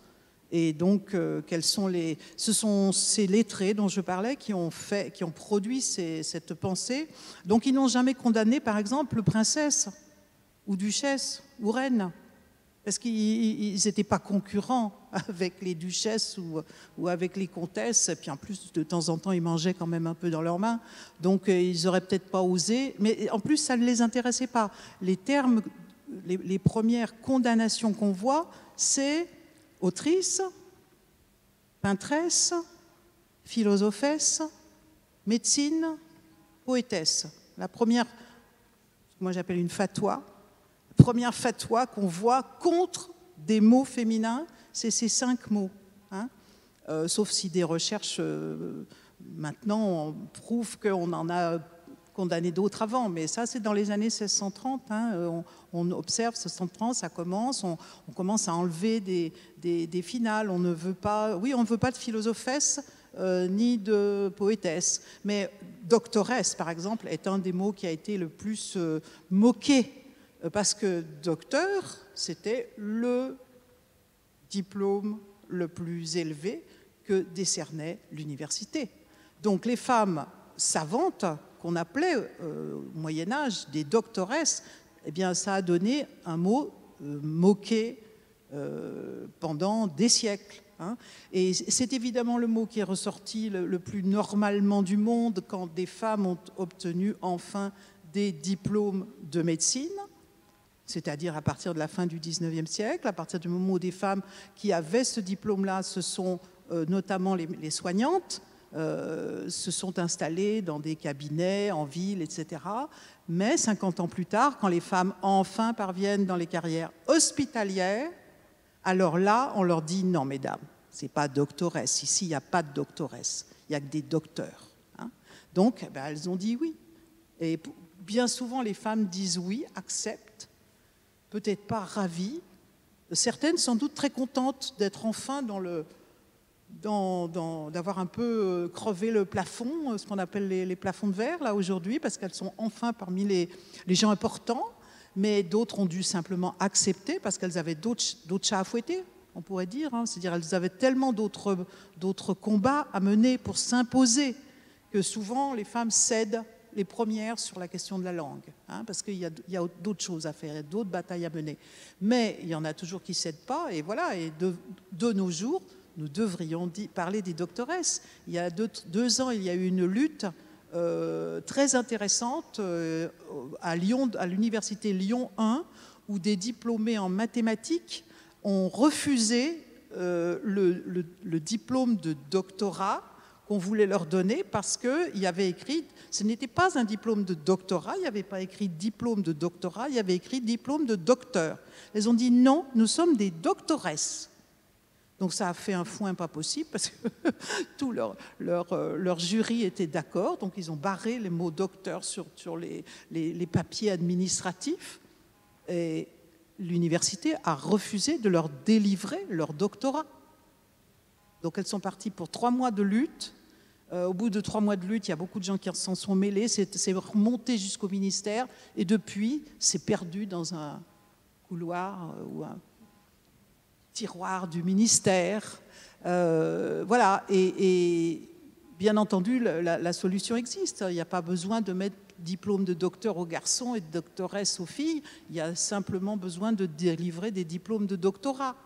Et donc, ce sont ces lettrés dont je parlais qui ont produit cette pensée. Donc, ils n'ont jamais condamné, par exemple, princesse ou duchesse ou reine, parce qu'ils n'étaient pas concurrents avec les duchesses ou avec les comtesses. Et puis en plus, de temps en temps, ils mangeaient quand même un peu dans leurs mains. Donc ils n'auraient peut-être pas osé. Mais en plus, ça ne les intéressait pas. Les termes, les premières condamnations qu'on voit, c'est autrice, peintresse, philosophesse, médecine, poétesse. La première, moi j'appelle une fatwa, première fatwa qu'on voit contre des mots féminins, c'est ces 5 mots. Hein, sauf si des recherches maintenant prouvent qu'on en a condamné d'autres avant, mais ça c'est dans les années 1630. Hein, on observe 1630, ça commence, on commence à enlever des finales. On ne veut pas, oui, on ne veut pas de philosophesse ni de poétesse, mais doctoresse par exemple est un des mots qui a été le plus moqué. Parce que docteur, c'était le diplôme le plus élevé que décernait l'université. Donc les femmes savantes, qu'on appelait au Moyen-Âge des doctoresses, eh bien ça a donné un mot moqué pendant des siècles. Hein. Et c'est évidemment le mot qui est ressorti le plus normalement du monde quand des femmes ont obtenu enfin des diplômes de médecine, c'est-à-dire à partir de la fin du XIXe siècle, à partir du moment où des femmes qui avaient ce diplôme-là, ce sont notamment les soignantes, se sont installées dans des cabinets, en ville, etc. Mais 50 ans plus tard, quand les femmes enfin parviennent dans les carrières hospitalières, alors là, on leur dit non, mesdames, c'est pas doctoresse. Ici, il n'y a pas de doctoresse, il n'y a que des docteurs. Hein. Donc, ben, elles ont dit oui. Et bien souvent, les femmes disent oui, acceptent, peut-être pas ravies. Certaines, sans doute, très contentes d'être enfin d'avoir un peu crevé le plafond, ce qu'on appelle les plafonds de verre, là, aujourd'hui, parce qu'elles sont enfin parmi les gens importants. mais d'autres ont dû simplement accepter parce qu'elles avaient d'autres chats à fouetter, on pourrait dire. C'est-à-dire elles avaient tellement d'autres combats à mener pour s'imposer que souvent les femmes cèdent les premières sur la question de la langue, parce qu'il y a d'autres choses à faire, d'autres batailles à mener. Mais il y en a toujours qui ne cèdent pas, et voilà. Et de nos jours, nous devrions parler des doctoresses. Il y a 2 ans, il y a eu une lutte très intéressante à Lyon, à l'université Lyon 1, où des diplômés en mathématiques ont refusé le diplôme de doctorat qu'on voulait leur donner parce qu'il y avait écrit, ce n'était pas un diplôme de doctorat, il n'y avait pas écrit diplôme de doctorat, il y avait écrit diplôme de docteur. Elles ont dit non, nous sommes des doctoresses. Donc ça a fait un foin pas possible parce que tout leur jury était d'accord, donc ils ont barré les mots docteur sur les papiers administratifs et l'université a refusé de leur délivrer leur doctorat. Donc elles sont parties pour 3 mois de lutte. Au bout de 3 mois de lutte, il y a beaucoup de gens qui s'en sont mêlés. C'est remonté jusqu'au ministère. Et depuis, c'est perdu dans un couloir ou un tiroir du ministère. Voilà. Et bien entendu, la solution existe. Il n'y a pas besoin de mettre diplôme de docteur aux garçons et de doctoresse aux filles. Il y a simplement besoin de délivrer des diplômes de doctorat.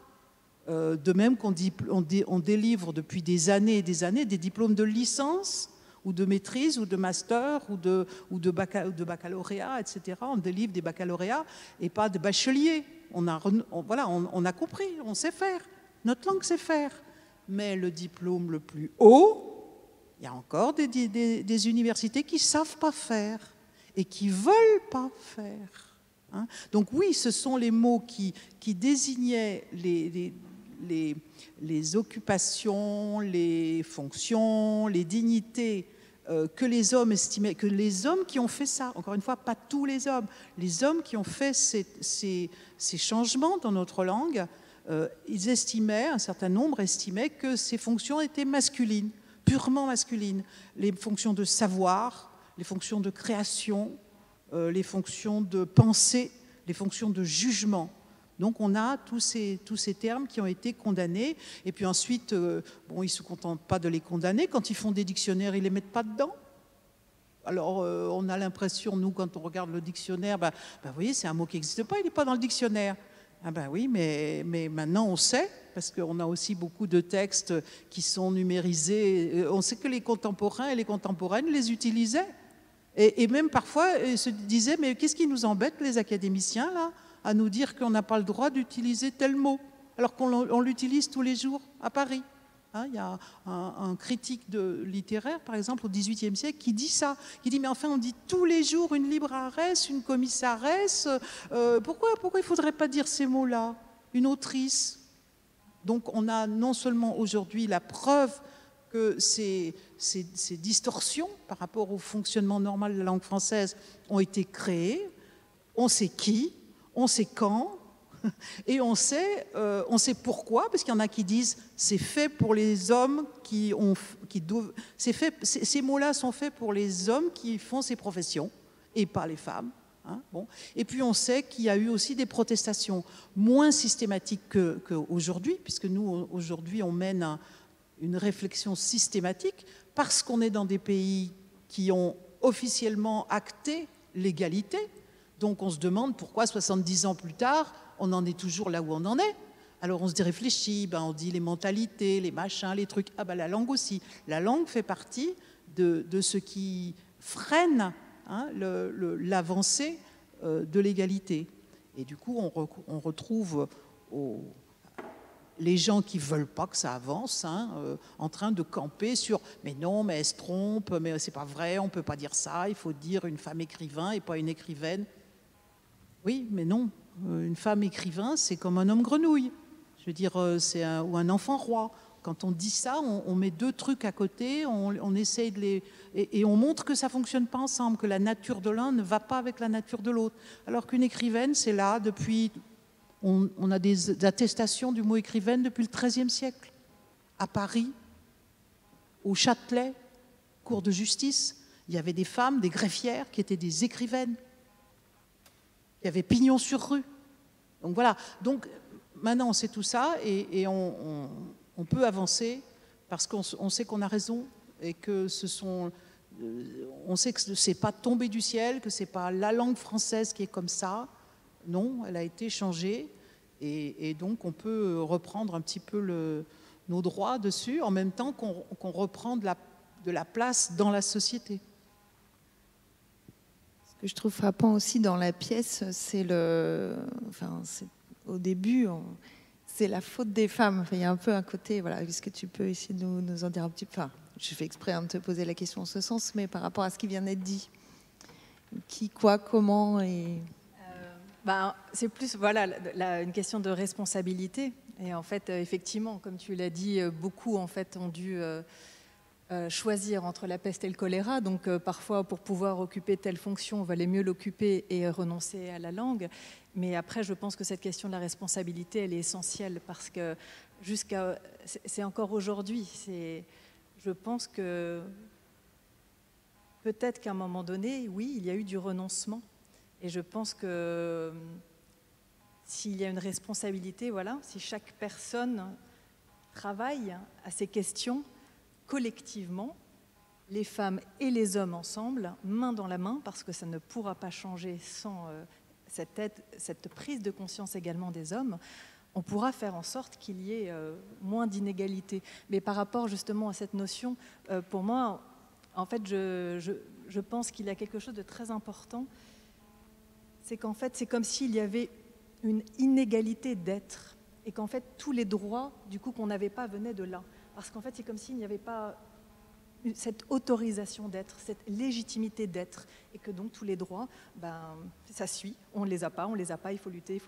De même qu'on délivre depuis des années et des années des diplômes de licence ou de maîtrise ou de master ou de baccalauréat, etc. On délivre des baccalauréats et pas de bacheliers. On a compris, on sait faire. Notre langue sait faire. Mais le diplôme le plus haut, il y a encore des universités qui ne savent pas faire et qui ne veulent pas faire. Donc oui, ce sont les mots qui désignaient les occupations, les fonctions, les dignités que les hommes estimaient, que les hommes qui ont fait ça, encore une fois, pas tous les hommes qui ont fait ces changements dans notre langue, ils estimaient, un certain nombre estimaient que ces fonctions étaient masculines, purement masculines. Les fonctions de savoir, les fonctions de création, les fonctions de pensée, les fonctions de jugement. Donc on a tous ces termes qui ont été condamnés. Et puis ensuite, ils ne se contentent pas de les condamner. Quand ils font des dictionnaires, ils ne les mettent pas dedans. Alors on a l'impression, nous, quand on regarde le dictionnaire, vous voyez, c'est un mot qui n'existe pas, il n'est pas dans le dictionnaire. Ah ben oui, mais maintenant on sait, parce qu'on a aussi beaucoup de textes qui sont numérisés. On sait que les contemporains et les contemporaines les utilisaient. Et même parfois, ils se disaient, mais qu'est-ce qui nous embête, les académiciens, là, à nous dire qu'on n'a pas le droit d'utiliser tel mot, alors qu'on l'utilise tous les jours à Paris. Il y a un critique littéraire, par exemple, au XVIIIe siècle, qui dit ça, qui dit, mais enfin, on dit tous les jours une libraresse, une commissaresse, pourquoi il ne faudrait pas dire ces mots-là? Une autrice. Donc on a non seulement aujourd'hui la preuve que ces distorsions par rapport au fonctionnement normal de la langue française ont été créées, on sait qui, on sait quand, et on sait pourquoi, parce qu'il y en a qui disent c'est fait pour les hommes ces mots-là sont faits pour les hommes qui font ces professions et pas les femmes. Et puis on sait qu'il y a eu aussi des protestations moins systématiques qu'aujourd'hui, puisque nous aujourd'hui on mène une réflexion systématique parce qu'on est dans des pays qui ont officiellement acté l'égalité. Donc on se demande pourquoi 70 ans plus tard, on en est toujours là où on en est. Alors on se réfléchit, on dit les mentalités, les machins, les trucs. La langue aussi. La langue fait partie de ce qui freine l'avancée de l'égalité. Et du coup, on retrouve les gens qui ne veulent pas que ça avance, en train de camper sur « mais non, mais elle se trompe, mais c'est pas vrai, on ne peut pas dire ça, il faut dire une femme écrivain et pas une écrivaine ». Oui, mais non. Une femme écrivain, c'est comme un homme grenouille. Je veux dire, ou un enfant roi. Quand on dit ça, on met 2 trucs à côté, on essaye de les... Et on montre que ça ne fonctionne pas ensemble, que la nature de l'un ne va pas avec la nature de l'autre. Alors qu'une écrivaine, c'est là depuis... On a des attestations du mot écrivaine depuis le XIIIe siècle. À Paris, au Châtelet, cour de justice, il y avait des femmes, des greffières, qui étaient des écrivaines. Il y avait pignon sur rue. Donc voilà. Donc maintenant on sait tout ça et on peut avancer parce qu'on sait qu'on a raison et que on sait que c'est pas tombé du ciel, que c'est pas la langue française qui est comme ça. Non, elle a été changée et donc on peut reprendre un petit peu nos droits dessus en même temps qu'on reprend de la place dans la société. Ce que je trouve frappant aussi dans la pièce, c'est au début, c'est la faute des femmes. Enfin, il y a un peu un côté, voilà, est-ce que tu peux essayer de nous en dire un petit peu? Enfin, je fais exprès de te poser la question en ce sens, mais par rapport à ce qui vient d'être dit. Qui, quoi, comment et... c'est plus voilà, une question de responsabilité. Et en fait, effectivement, comme tu l'as dit, beaucoup en fait, ont dû choisir entre la peste et le choléra. Donc parfois, pour pouvoir occuper telle fonction, on valait mieux l'occuper et renoncer à la langue. Mais après, je pense que cette question de la responsabilité, elle est essentielle parce que c'est encore aujourd'hui. Je pense que peut-être qu'à un moment donné, oui, il y a eu du renoncement. Et je pense que s'il y a une responsabilité, voilà, si chaque personne travaille à ces questions collectivement, les femmes et les hommes ensemble, main dans la main, parce que ça ne pourra pas changer sans cette prise de conscience également des hommes, on pourra faire en sorte qu'il y ait moins d'inégalités. Mais par rapport justement à cette notion, pour moi, en fait, je pense qu'il y a quelque chose de très important. C'est qu'en fait, c'est comme s'il y avait une inégalité d'être et qu'en fait, tous les droits, du coup, qu'on n'avait pas venaient de là. Parce qu'en fait, c'est comme s'il n'y avait pas cette autorisation d'être, cette légitimité d'être et que donc tous les droits, ça suit. On ne les a pas, il faut lutter,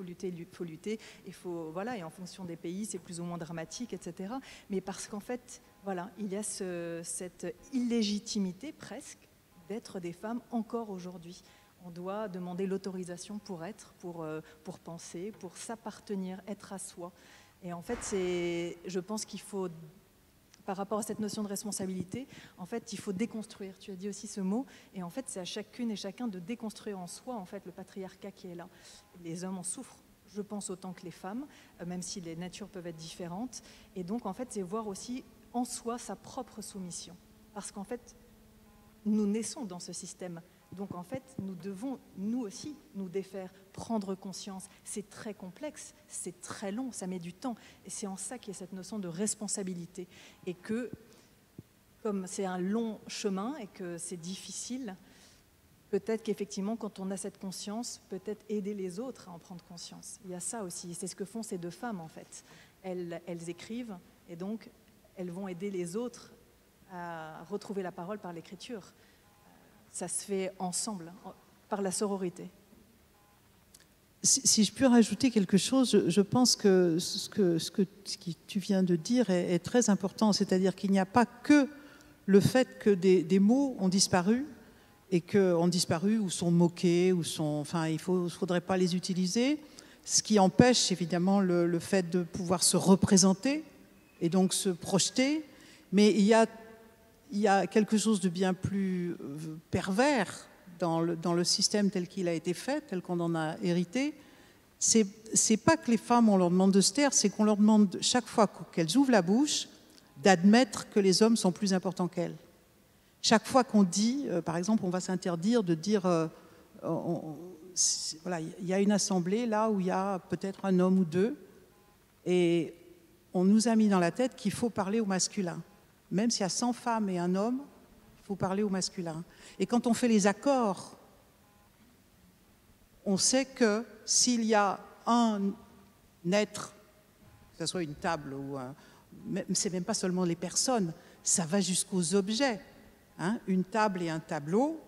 voilà, et en fonction des pays, c'est plus ou moins dramatique, etc. Mais parce qu'en fait, voilà, il y a cette illégitimité presque d'être des femmes encore aujourd'hui. On doit demander l'autorisation pour être, pour penser, pour s'appartenir, être à soi. Et en fait, je pense qu'il faut, par rapport à cette notion de responsabilité, en fait, il faut déconstruire. Tu as dit aussi ce mot. Et en fait, c'est à chacune et chacun de déconstruire en soi, en fait, le patriarcat qui est là. Les hommes en souffrent, je pense, autant que les femmes, même si les natures peuvent être différentes. Et donc, en fait, c'est voir aussi en soi sa propre soumission. Parce qu'en fait, nous naissons dans ce système. Donc en fait, nous devons, nous aussi, nous défaire, prendre conscience. C'est très complexe, c'est très long, ça met du temps. Et c'est en ça qu'il y a cette notion de responsabilité. Et que, comme c'est un long chemin et que c'est difficile, peut-être qu'effectivement, quand on a cette conscience, peut-être aider les autres à en prendre conscience. Il y a ça aussi, et c'est ce que font ces deux femmes en fait. Elles écrivent, et donc elles vont aider les autres à retrouver la parole par l'écriture. Ça se fait ensemble, par la sororité. Si je peux rajouter quelque chose, je pense que ce que tu viens de dire est très important, c'est-à-dire qu'il n'y a pas que le fait que des mots ont disparu et ont disparu ou sont moqués, enfin, il ne faudrait pas les utiliser, ce qui empêche évidemment le fait de pouvoir se représenter et donc se projeter, mais il y a quelque chose de bien plus pervers dans le système tel qu'il a été fait, tel qu'on en a hérité. C'est pas que les femmes, on leur demande de se taire, c'est qu'on leur demande chaque fois qu'elles ouvrent la bouche d'admettre que les hommes sont plus importants qu'elles. Chaque fois qu'on dit, par exemple, on va s'interdire de dire, voilà, il y a une assemblée là où il y a peut-être un homme ou deux, et on nous a mis dans la tête qu'il faut parler au masculin. Même s'il y a 100 femmes et un homme, il faut parler au masculin. Et quand on fait les accords, on sait que s'il y a un être, que ce soit une table ou c'est même pas seulement les personnes, ça va jusqu'aux objets. Hein, une table et un tableau,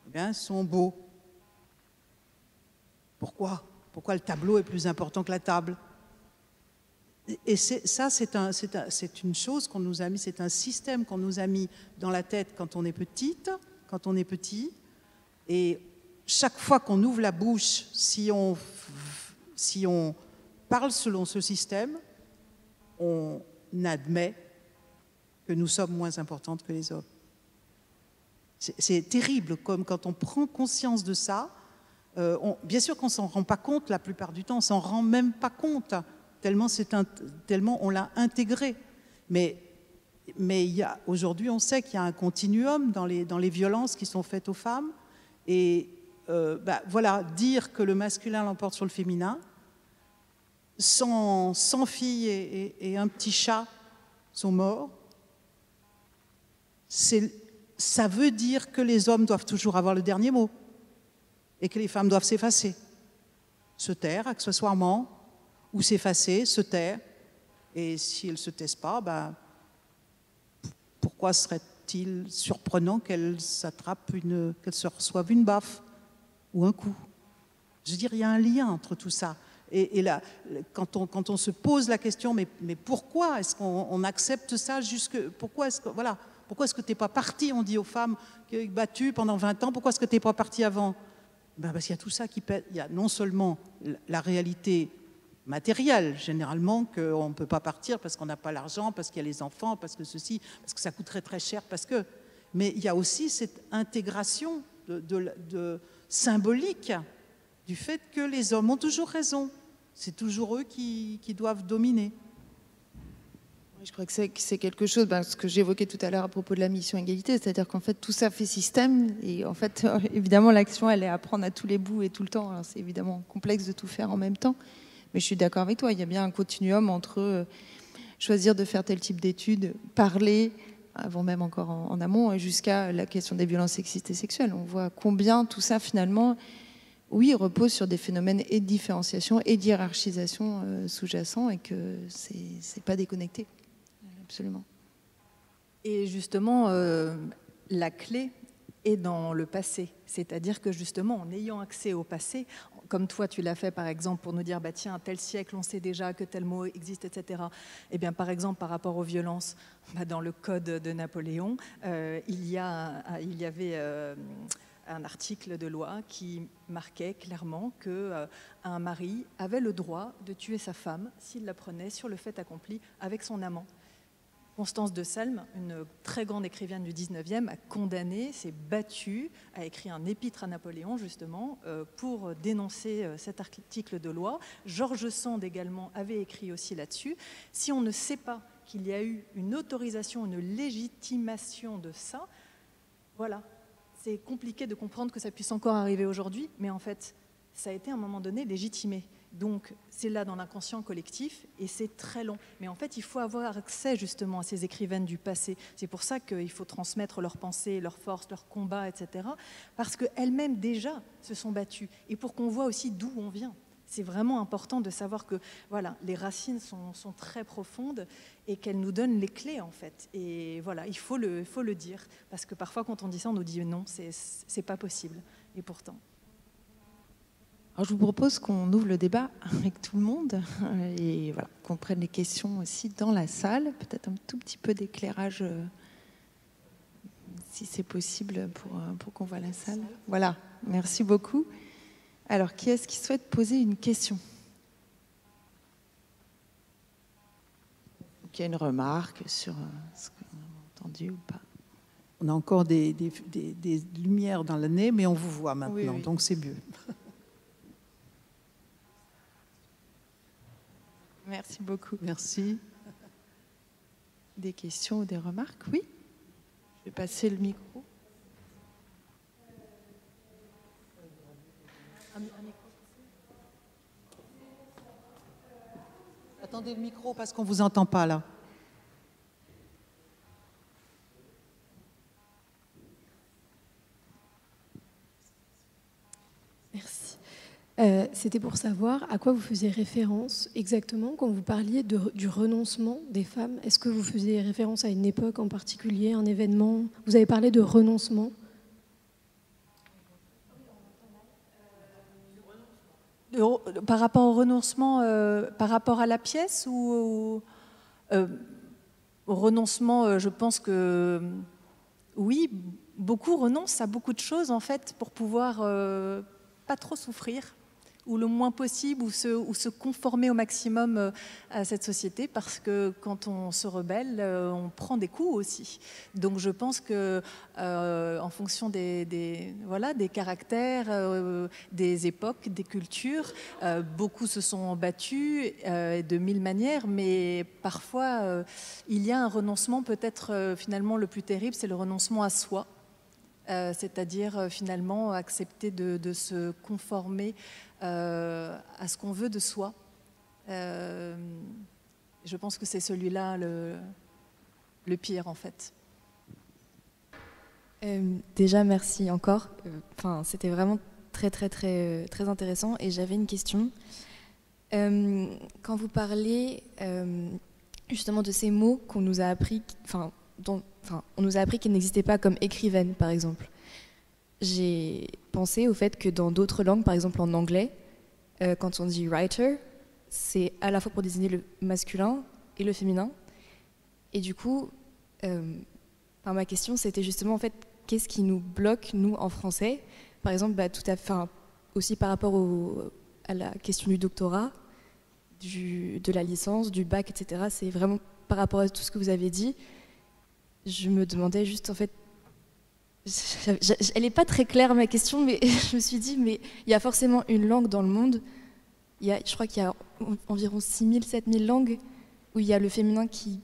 eh bien, sont beaux. Pourquoi? Pourquoi le tableau est plus important que la table? Et ça, c'est une chose qu'on nous a mis, c'est un système qu'on nous a mis dans la tête quand on est petite, quand on est petit. Et chaque fois qu'on ouvre la bouche, si on parle selon ce système, on admet que nous sommes moins importantes que les hommes. C'est terrible, comme quand on prend conscience de ça, Bien sûr qu'on ne s'en rend pas compte la plupart du temps, on ne s'en rend même pas compte, tellement on l'a intégré. Mais aujourd'hui, on sait qu'il y a un continuum dans les violences qui sont faites aux femmes. Et voilà, dire que le masculin l'emporte sur le féminin, sans fille et un petit chat sont morts, ça veut dire que les hommes doivent toujours avoir le dernier mot et que les femmes doivent s'effacer, se taire accessoirement, ou s'effacer, se taire. Et si elles ne se taisent pas, pourquoi serait-il surprenant qu'elles qu'elles se reçoivent une baffe ou un coup? Je veux dire, il y a un lien entre tout ça. Et là, quand on se pose la question, mais pourquoi est-ce qu'on accepte ça pourquoi est-ce que tu n'es pas parti, on dit aux femmes battues pendant 20 ans, pourquoi est-ce que tu n'es pas parti avant? Parce qu'il y a tout ça qui pèse. Il y a non seulement la réalité matérielle, généralement, qu'on ne peut pas partir parce qu'on n'a pas l'argent, parce qu'il y a les enfants, parce que ceci, parce que ça coûterait très cher, mais il y a aussi cette intégration symbolique du fait que les hommes ont toujours raison. C'est toujours eux qui doivent dominer. Je crois que c'est quelque chose, ce que j'évoquais tout à l'heure à propos de la mission égalité, c'est-à-dire qu'en fait tout ça fait système et en fait évidemment l'action elle est à prendre à tous les bouts et tout le temps. Alors c'est évidemment complexe de tout faire en même temps, mais je suis d'accord avec toi, il y a bien un continuum entre choisir de faire tel type d'études, parler, avant même encore en amont, jusqu'à la question des violences sexistes et sexuelles. On voit combien tout ça finalement, oui, repose sur des phénomènes et de différenciation et d'hiérarchisation sous-jacents et que c'est pas déconnecté. Absolument. Et justement, la clé est dans le passé. C'est-à-dire que justement, en ayant accès au passé, comme toi tu l'as fait par exemple pour nous dire, tiens, tel siècle, on sait déjà que tel mot existe, etc. Eh bien, par exemple, par rapport aux violences, dans le code de Napoléon, il y avait un article de loi qui marquait clairement qu'un mari avait le droit de tuer sa femme s'il la prenait sur le fait accompli avec son amant. Constance de Salm, une très grande écrivaine du 19e, a condamné, s'est battue, a écrit un épître à Napoléon, justement, pour dénoncer cet article de loi. George Sand également avait écrit aussi là-dessus. Si on ne sait pas qu'il y a eu une autorisation, une légitimation de ça, voilà, c'est compliqué de comprendre que ça puisse encore arriver aujourd'hui, mais en fait, ça a été à un moment donné légitimé. Donc, c'est là dans l'inconscient collectif et c'est très long. Mais en fait, il faut avoir accès justement à ces écrivaines du passé. C'est pour ça qu'il faut transmettre leurs pensées, leurs forces, leurs combats, etc. Parce qu'elles-mêmes déjà se sont battues. Et pour qu'on voit aussi d'où on vient. C'est vraiment important de savoir que voilà, les racines sont très profondes et qu'elles nous donnent les clés en fait. Et voilà, il faut le dire. Parce que parfois quand on dit ça, on nous dit non, c'est pas possible. Et pourtant... Alors, je vous propose qu'on ouvre le débat avec tout le monde et voilà, qu'on prenne les questions aussi dans la salle. Peut-être un tout petit peu d'éclairage, si c'est possible, pour qu'on voit la salle. Voilà, merci beaucoup. Alors, qui est-ce qui souhaite poser une question? Il y a une remarque sur ce qu'on a entendu ou pas? On a encore des lumières dans le nez, mais on vous voit maintenant, oui. Donc c'est mieux. Merci beaucoup. Merci. Des questions ou des remarques? Oui. Je vais passer le micro. Attendez le micro parce qu'on ne vous entend pas là. Merci. C'était pour savoir à quoi vous faisiez référence exactement quand vous parliez du renoncement des femmes. Est-ce que vous faisiez référence à une époque en particulier, un événement? Vous avez parlé de renoncement. Par rapport au renoncement, par rapport à la pièce ou au renoncement, je pense que oui, beaucoup renoncent à beaucoup de choses en fait pour pouvoir pas trop souffrir. ou le moins possible, ou se conformer au maximum à cette société, parce que quand on se rebelle, on prend des coups aussi. Donc je pense que en fonction des caractères, des époques, des cultures, beaucoup se sont battus de mille manières, mais parfois il y a un renoncement, peut-être finalement le plus terrible, c'est le renoncement à soi. C'est-à-dire finalement accepter de se conformer à ce qu'on veut de soi. Je pense que c'est celui-là le pire en fait. Déjà merci encore. C'était vraiment très intéressant, et j'avais une question. Quand vous parlez justement de ces mots qu'on nous a appris, on nous a appris qu'ils n'existaient pas comme écrivaine, par exemple. J'ai pensé au fait que dans d'autres langues, par exemple en anglais, quand on dit writer, c'est à la fois pour désigner le masculin et le féminin. Et du coup, ma question, c'était justement en fait, qu'est-ce qui nous bloque, nous, en français? Par exemple, aussi par rapport à la question du doctorat, de la licence, du bac, etc. C'est vraiment par rapport à tout ce que vous avez dit. Je me demandais juste, en fait, elle n'est pas très claire ma question, mais je me suis dit, mais il y a forcément une langue dans le monde, je crois qu'il y a environ 6000, 7000 langues où il y a le féminin qui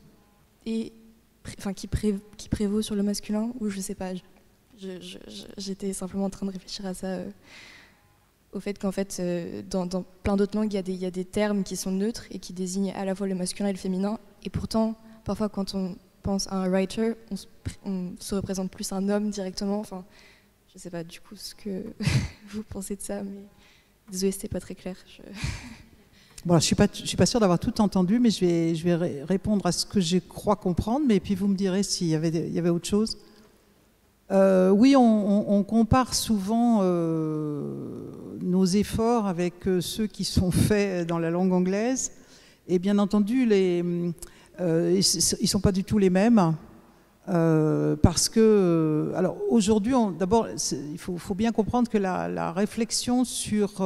prévaut sur le masculin, ou je ne sais pas, j'étais simplement en train de réfléchir à ça, au fait qu'en fait, dans plein d'autres langues, il y a des termes qui sont neutres et qui désignent à la fois le masculin et le féminin, et pourtant, parfois quand on pense à un writer, on se représente plus un homme directement. Enfin, je ne sais pas du coup ce que vous pensez de ça, mais désolée, c'était pas très clair. Bon, je suis pas sûre d'avoir tout entendu, mais je vais répondre à ce que je crois comprendre, mais puis vous me direz s'il y avait autre chose. Oui, on compare souvent nos efforts avec ceux qui sont faits dans la langue anglaise, et bien entendu, ils ne sont pas du tout les mêmes, parce que, alors aujourd'hui, d'abord, il faut bien comprendre que la réflexion sur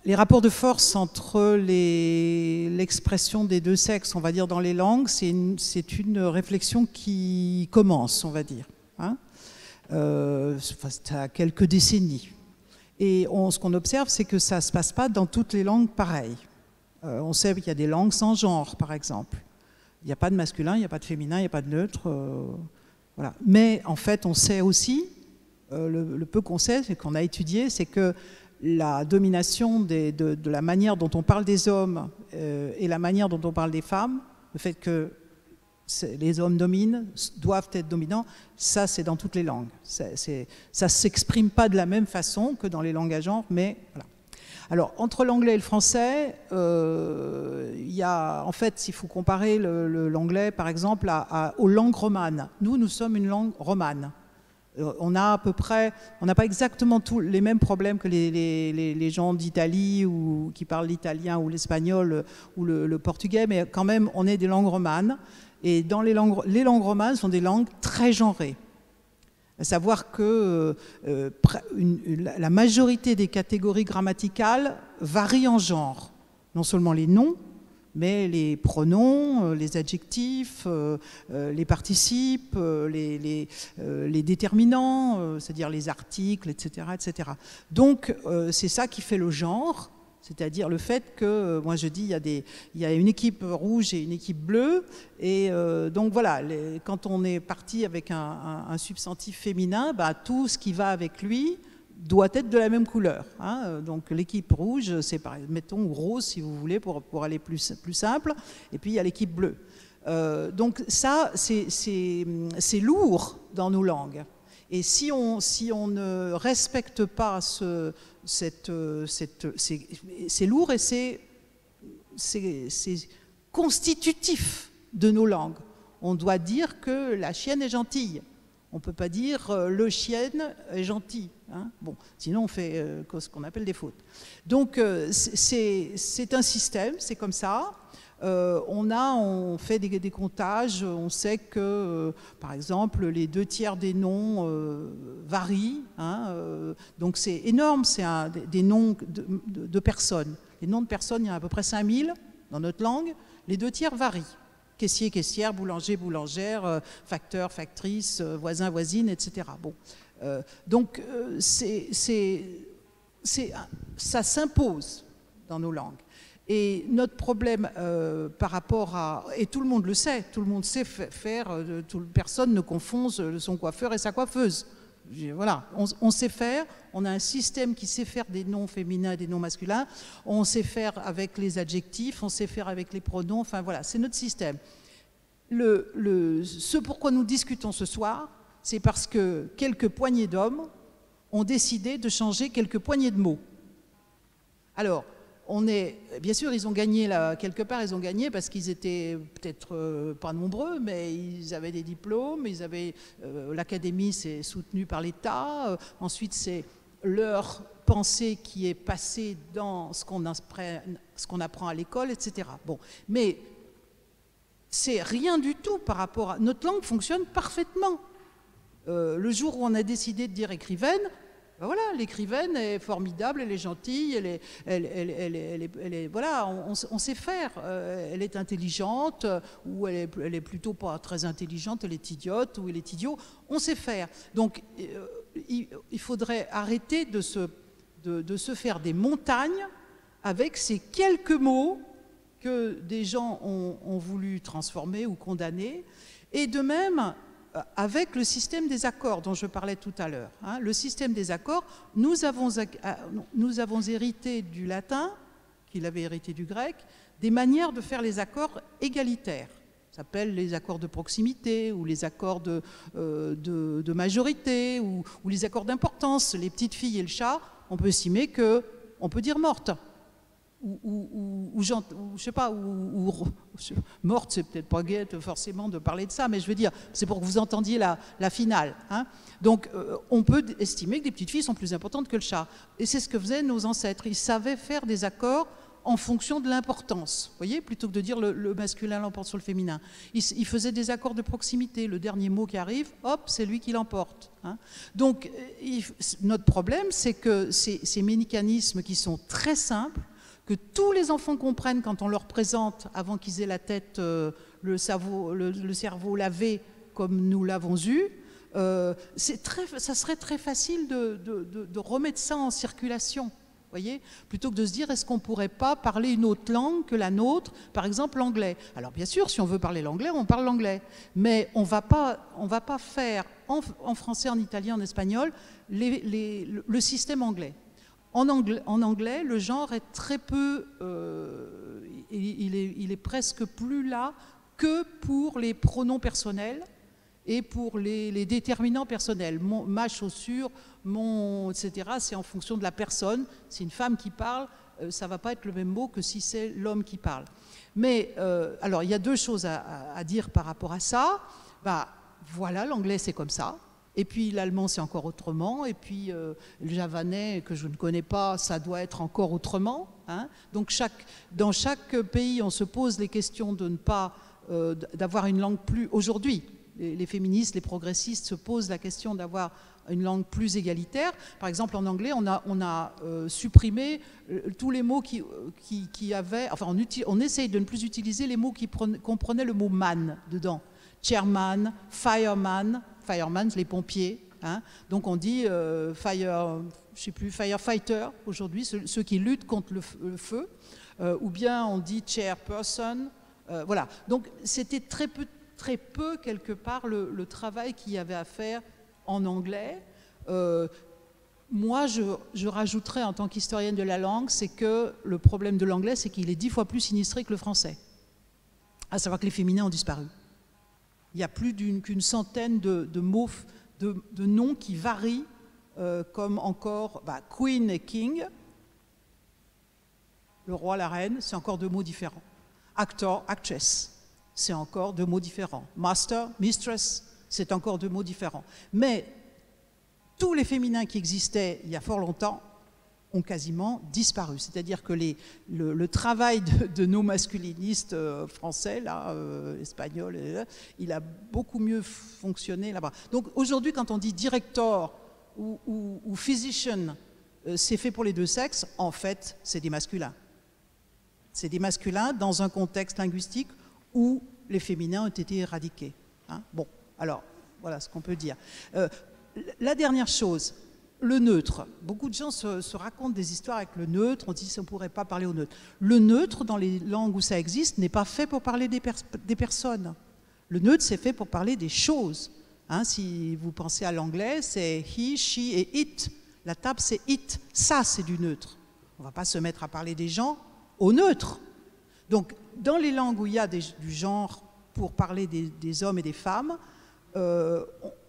les rapports de force entre l'expression des deux sexes, on va dire, dans les langues, c'est une réflexion qui commence, on va dire. Hein, à quelques décennies. Et ce qu'on observe, c'est que ça ne se passe pas dans toutes les langues pareilles. On sait qu'il y a des langues sans genre, par exemple. Il n'y a pas de masculin, il n'y a pas de féminin, il n'y a pas de neutre. Voilà. Mais en fait, on sait aussi, le peu qu'on sait, c'est qu'on a étudié, c'est que la domination de la manière dont on parle des hommes et la manière dont on parle des femmes, le fait que les hommes dominent, doivent être dominants, ça c'est dans toutes les langues. Ça ne s'exprime pas de la même façon que dans les langues à genre, mais voilà. Alors, entre l'anglais et le français, il y a, en fait, s'il faut comparer l'anglais, par exemple, aux langues romanes. Nous sommes une langue romane. On a à peu près, on n'a pas exactement les mêmes problèmes que les gens d'Italie ou qui parlent l'italien ou l'espagnol ou le portugais, mais quand même, on est des langues romanes. Et dans les langues romanes sont des langues très genrées. À savoir que la majorité des catégories grammaticales varient en genre. Non seulement les noms, mais les pronoms, les adjectifs, les participes, les déterminants, c'est-à-dire les articles, etc., etc. Donc, c'est ça qui fait le genre, c'est-à-dire le fait que, moi je dis, il y a une équipe rouge et une équipe bleue, et donc voilà, quand on est parti avec un substantif féminin, bah, tout ce qui va avec lui doit être de la même couleur. Hein. Donc l'équipe rouge, c'est pareil, mettons rose si vous voulez, pour aller plus simple, et puis il y a l'équipe bleue. Donc ça, c'est lourd dans nos langues. Et si on ne respecte pas c'est lourd et c'est constitutif de nos langues. On doit dire que la chienne est gentille. On ne peut pas dire le chien est gentil. Hein. Bon, sinon on fait ce qu'on appelle des fautes. Donc c'est un système, c'est comme ça. on fait des comptages, on sait que, par exemple, les 2/3 des noms varient, hein, donc c'est énorme, c'est des noms de personnes. Les noms de personnes, il y en a à peu près 5000 dans notre langue, les 2/3 varient. Caissier, caissière, boulanger, boulangère, facteur, factrice, voisin, voisine, etc. Bon. Donc, ça s'impose dans nos langues. Et notre problème par rapport à... Et tout le monde le sait, tout le monde sait faire, personne ne confond son coiffeur et sa coiffeuse. Voilà, on sait faire, on a un système qui sait faire des noms féminins et des noms masculins, on sait faire avec les adjectifs, on sait faire avec les pronoms, enfin voilà, c'est notre système. Ce pourquoi nous discutons ce soir, c'est parce que quelques poignées d'hommes ont décidé de changer quelques poignées de mots. Alors, bien sûr, ils ont gagné là, quelque part, ils ont gagné parce qu'ils étaient peut-être pas nombreux, mais ils avaient des diplômes, l'académie c'est soutenu par l'État, ensuite c'est leur pensée qui est passée dans ce qu'on apprend à l'école, etc. Bon, mais c'est rien du tout par rapport à... Notre langue fonctionne parfaitement. Le jour où on a décidé de dire écrivaine, ben voilà, l'écrivaine est formidable, elle est gentille, voilà, on sait faire. Elle est intelligente, ou elle est plutôt pas très intelligente, elle est idiote, ou elle est idiot. On sait faire. Donc, il faudrait arrêter de se faire des montagnes avec ces quelques mots que des gens ont voulu transformer ou condamner. Et de même, avec le système des accords dont je parlais tout à l'heure. Hein, le système des accords, nous avons hérité du latin, qu'il avait hérité du grec, des manières de faire les accords égalitaires. Ça s'appelle les accords de proximité, ou les accords de majorité, ou les accords d'importance. Les petites filles et le chat, on peut estimer qu'on peut dire morte. Je sais pas, morte, c'est peut-être pas gai forcément de parler de ça, mais je veux dire, c'est pour que vous entendiez la finale. Hein. Donc, on peut estimer que les petites filles sont plus importantes que le chat. Et c'est ce que faisaient nos ancêtres. Ils savaient faire des accords en fonction de l'importance, vous voyez, plutôt que de dire le masculin l'emporte sur le féminin. Ils faisaient des accords de proximité. Le dernier mot qui arrive, hop, c'est lui qui l'emporte. Hein. Donc, notre problème, c'est que ces mécanismes qui sont très simples, que tous les enfants comprennent quand on leur présente, avant qu'ils aient la tête, le cerveau lavé comme nous l'avons eu, ça serait très facile de remettre ça en circulation, voyez, plutôt que de se dire est-ce qu'on ne pourrait pas parler une autre langue que la nôtre, par exemple l'anglais. Alors bien sûr, si on veut parler l'anglais, on parle l'anglais, mais on ne va pas faire en français, en italien, en espagnol, le système anglais. En anglais, le genre est très peu, il est presque plus là que pour les pronoms personnels et pour les déterminants personnels. Ma chaussure, etc., c'est en fonction de la personne. C'est une femme qui parle, ça ne va pas être le même mot que si c'est l'homme qui parle. Mais, alors, il y a deux choses à dire par rapport à ça. Bah, voilà, l'anglais, c'est comme ça. Et puis l'allemand, c'est encore autrement. Et puis le javanais, que je ne connais pas, ça doit être encore autrement. Hein. Donc dans chaque pays, on se pose les questions de ne pas d'avoir une langue plus... Aujourd'hui, les féministes, les progressistes se posent la question d'avoir une langue plus égalitaire. Par exemple, en anglais, on a supprimé tous les mots qui avaient... Enfin, on essaye de ne plus utiliser les mots qui comprenaient le mot « man » dedans. Chairman, fireman, les pompiers. Hein. Donc on dit firefighter aujourd'hui, ceux qui luttent contre le feu, ou bien on dit chairperson. Voilà. Donc c'était très peu quelque part le travail qu'il y avait à faire en anglais. Moi, je rajouterais en tant qu'historienne de la langue, c'est que le problème de l'anglais, c'est qu'il est 10 fois plus sinistré que le français. À savoir que les féminins ont disparu. Il y a plus qu'une centaine de mots, de noms qui varient, comme encore Queen et King, le roi, la reine, c'est encore 2 mots différents. Actor, actress, c'est encore 2 mots différents. Master, mistress, c'est encore 2 mots différents. Mais tous les féminins qui existaient il y a fort longtemps ont quasiment disparu. C'est-à-dire que le travail de nos masculinistes français, là, espagnols, il a beaucoup mieux fonctionné là-bas. Donc aujourd'hui, quand on dit director ou physician, c'est fait pour les deux sexes, en fait, c'est des masculins. C'est des masculins dans un contexte linguistique où les féminins ont été éradiqués. Hein. Bon, alors, voilà ce qu'on peut dire. La dernière chose, le neutre. Beaucoup de gens se racontent des histoires avec le neutre, on dit qu'on ne pourrait pas parler au neutre. Le neutre, dans les langues où ça existe, n'est pas fait pour parler des personnes. Le neutre, c'est fait pour parler des choses. Hein, si vous pensez à l'anglais, c'est he, she et it. La table, c'est it. Ça, c'est du neutre. On ne va pas se mettre à parler des gens au neutre. Donc, dans les langues où il y a du genre pour parler des hommes et des femmes,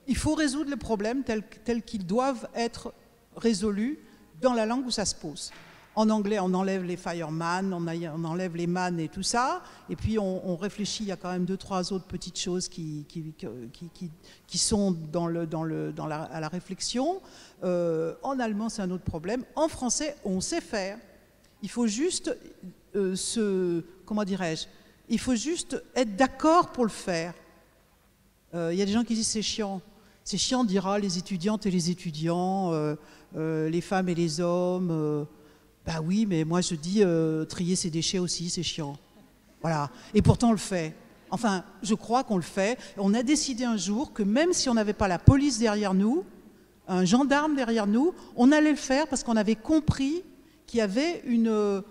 il faut résoudre les problèmes tels qu'ils doivent être résolus dans la langue où ça se pose. En anglais, on enlève les fireman, on enlève les man et tout ça, et puis on réfléchit, il y a quand même 2-3 autres petites choses qui sont à la réflexion. En allemand, c'est un autre problème. En français, on sait faire. Il faut juste comment dirais-je, il faut juste être d'accord pour le faire. Il y a des gens qui disent c'est chiant. C'est chiant, dira les étudiantes et les étudiants, les femmes et les hommes. Ben oui, mais moi je dis trier ses déchets aussi, c'est chiant. Voilà. Et pourtant on le fait. Enfin, je crois qu'on le fait. On a décidé un jour que même si on n'avait pas la police derrière nous, un gendarme derrière nous, on allait le faire parce qu'on avait compris qu'il y avait une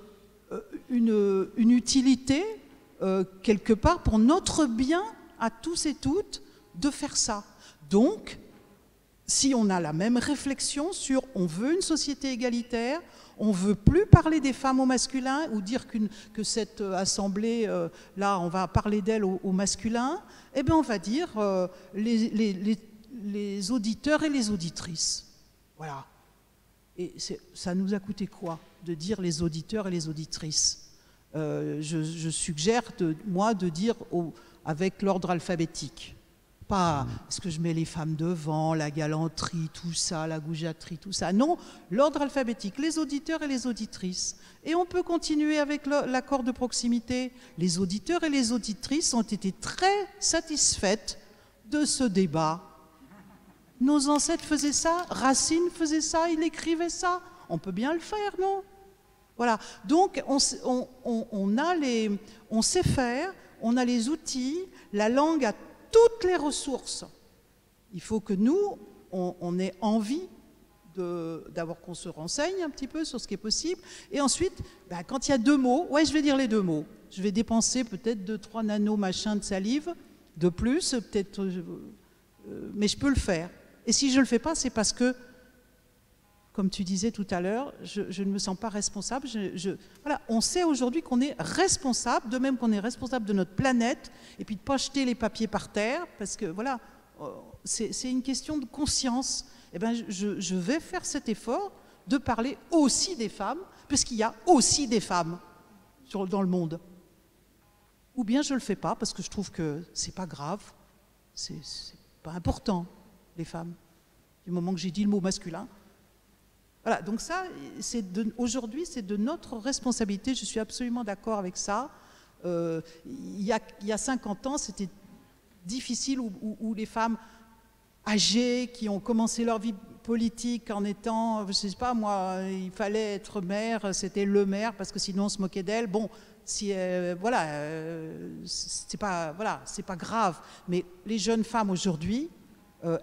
utilité quelque part pour notre bien à tous et toutes de faire ça. Donc, si on a la même réflexion sur on veut une société égalitaire, on ne veut plus parler des femmes au masculin ou dire que cette assemblée, là, on va parler d'elle au masculin, eh bien, on va dire les auditeurs et les auditrices. Voilà. Et ça nous a coûté quoi de dire les auditeurs et les auditrices? Je suggère, moi, de dire avec l'ordre alphabétique. Pas est-ce que je mets les femmes devant, la galanterie, tout ça, la goujaterie, tout ça. Non, l'ordre alphabétique, les auditeurs et les auditrices. Et on peut continuer avec l'accord de proximité. Les auditeurs et les auditrices ont été très satisfaites de ce débat. Nos ancêtres faisaient ça, Racine faisait ça, il écrivait ça. On peut bien le faire, non? Voilà. Donc, on sait faire, on a les outils, la langue a toutes les ressources. Il faut que nous, on ait envie d'avoir qu'on se renseigne un petit peu sur ce qui est possible. Et ensuite, quand il y a 2 mots, ouais, je vais dire les 2 mots. Je vais dépenser peut-être 2-3 nanomachins de salive de plus, peut-être, mais je peux le faire. Et si je ne le fais pas, c'est parce que, comme tu disais tout à l'heure, je ne me sens pas responsable. Voilà, on sait aujourd'hui qu'on est responsable, de même qu'on est responsable de notre planète, et puis de ne pas jeter les papiers par terre, parce que voilà, c'est une question de conscience. Eh bien, je vais faire cet effort de parler aussi des femmes, puisqu'il y a aussi des femmes dans le monde. Ou bien je ne le fais pas, parce que je trouve que ce n'est pas grave, c'est pas important, les femmes. Du moment que j'ai dit le mot masculin. Voilà, donc ça, aujourd'hui, c'est de notre responsabilité, je suis absolument d'accord avec ça. Il y a 50 ans, c'était difficile où les femmes âgées qui ont commencé leur vie politique en étant, je ne sais pas moi, il fallait être maire, c'était le maire parce que sinon on se moquait d'elle. Bon, voilà, c'est pas grave. Mais les jeunes femmes aujourd'hui,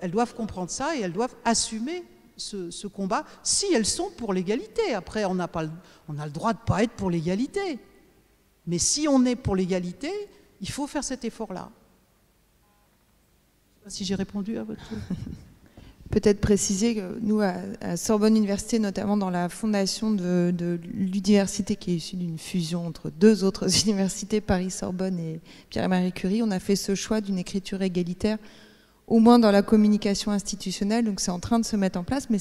elles doivent comprendre ça et elles doivent assumer ce combat, si elles sont pour l'égalité. Après, on a le droit de ne pas être pour l'égalité. Mais si on est pour l'égalité, il faut faire cet effort-là. Je ne sais pas si j'ai répondu à votre... Peut-être préciser que nous, à Sorbonne Université, notamment dans la fondation de l'université qui est issue d'une fusion entre 2 autres universités, Paris-Sorbonne et Pierre-Marie Curie, on a fait ce choix d'une écriture égalitaire au moins dans la communication institutionnelle, donc c'est en train de se mettre en place, mais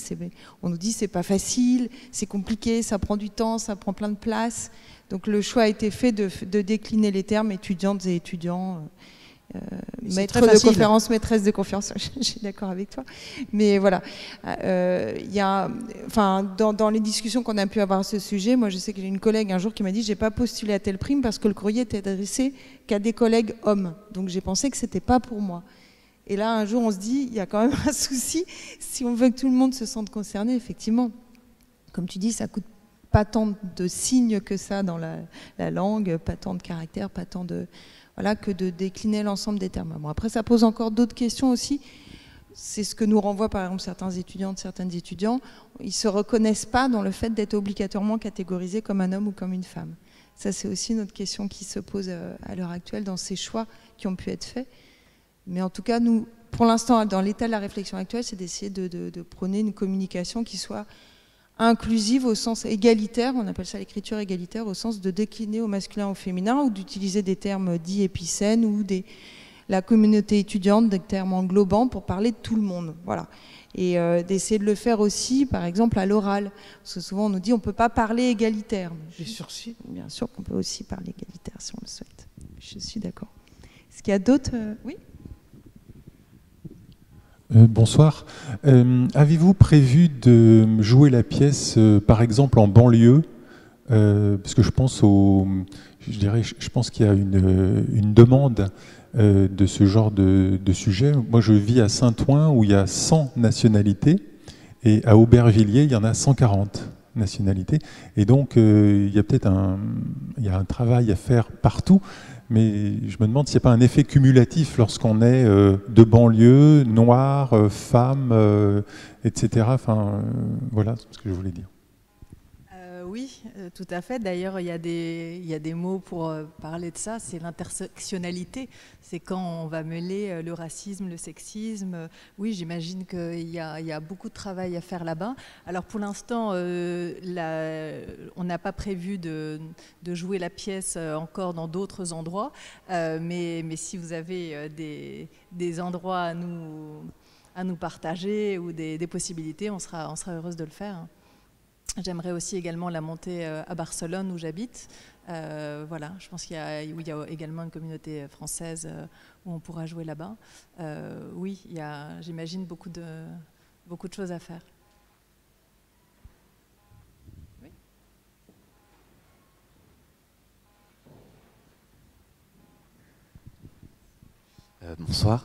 on nous dit c'est pas facile, c'est compliqué, ça prend du temps, ça prend plein de place. Donc le choix a été fait de décliner les termes étudiantes et étudiants, maître de conférence, maîtresse de conférence, je suis d'accord avec toi. Mais voilà, dans les discussions qu'on a pu avoir à ce sujet, moi je sais que j'ai une collègue un jour qui m'a dit j'ai pas postulé à telle prime parce que le courrier était adressé qu'à des collègues hommes. Donc j'ai pensé que c'était pas pour moi. Et là un jour on se dit il y a quand même un souci si on veut que tout le monde se sente concerné, effectivement. Comme tu dis, ça coûte pas tant de signes que ça dans la langue, pas tant de caractères, pas tant de... Voilà, que de décliner l'ensemble des termes. Bon, après, ça pose encore d'autres questions aussi. C'est ce que nous renvoient par exemple certains étudiantes, certains étudiants. Ils ne se reconnaissent pas dans le fait d'être obligatoirement catégorisés comme un homme ou comme une femme. Ça, c'est aussi une autre question qui se pose à l'heure actuelle dans ces choix qui ont pu être faits. Mais en tout cas, nous, pour l'instant, dans l'état de la réflexion actuelle, c'est d'essayer de prôner une communication qui soit inclusive au sens égalitaire, on appelle ça l'écriture égalitaire, au sens de décliner au masculin ou au féminin, ou d'utiliser des termes dits épicènes, ou la communauté étudiante, des termes englobants pour parler de tout le monde. Voilà. Et d'essayer de le faire aussi, par exemple, à l'oral. Parce que souvent on nous dit on ne peut pas parler égalitaire. Bien sûr qu'on peut aussi parler égalitaire si on le souhaite. Je suis d'accord. Est-ce qu'il y a d'autres Oui. Bonsoir. Avez-vous prévu de jouer la pièce, par exemple, en banlieue parce que je pense je pense qu'il y a une demande de ce genre de sujet. Moi, je vis à Saint-Ouen où il y a 100 nationalités et à Aubervilliers, il y en a 140 nationalités. Et donc, il y a peut-être un travail à faire partout. Mais je me demande s'il n'y a pas un effet cumulatif lorsqu'on est de banlieue, noir, femme, etc. Enfin, voilà ce que je voulais dire. Oui, tout à fait. D'ailleurs, il y a des mots pour parler de ça. C'est l'intersectionnalité. C'est quand on va mêler le racisme, le sexisme. Oui, j'imagine qu'il y a beaucoup de travail à faire là-bas. Alors, pour l'instant, on n'a pas prévu de jouer la pièce encore dans d'autres endroits. Mais si vous avez des endroits à nous partager ou des possibilités, on sera heureuse de le faire. J'aimerais aussi également la monter à Barcelone où j'habite. Voilà, je pense qu'il y a également une communauté française où on pourra jouer là-bas. Oui, il y a, j'imagine, beaucoup de choses à faire. Oui. Bonsoir.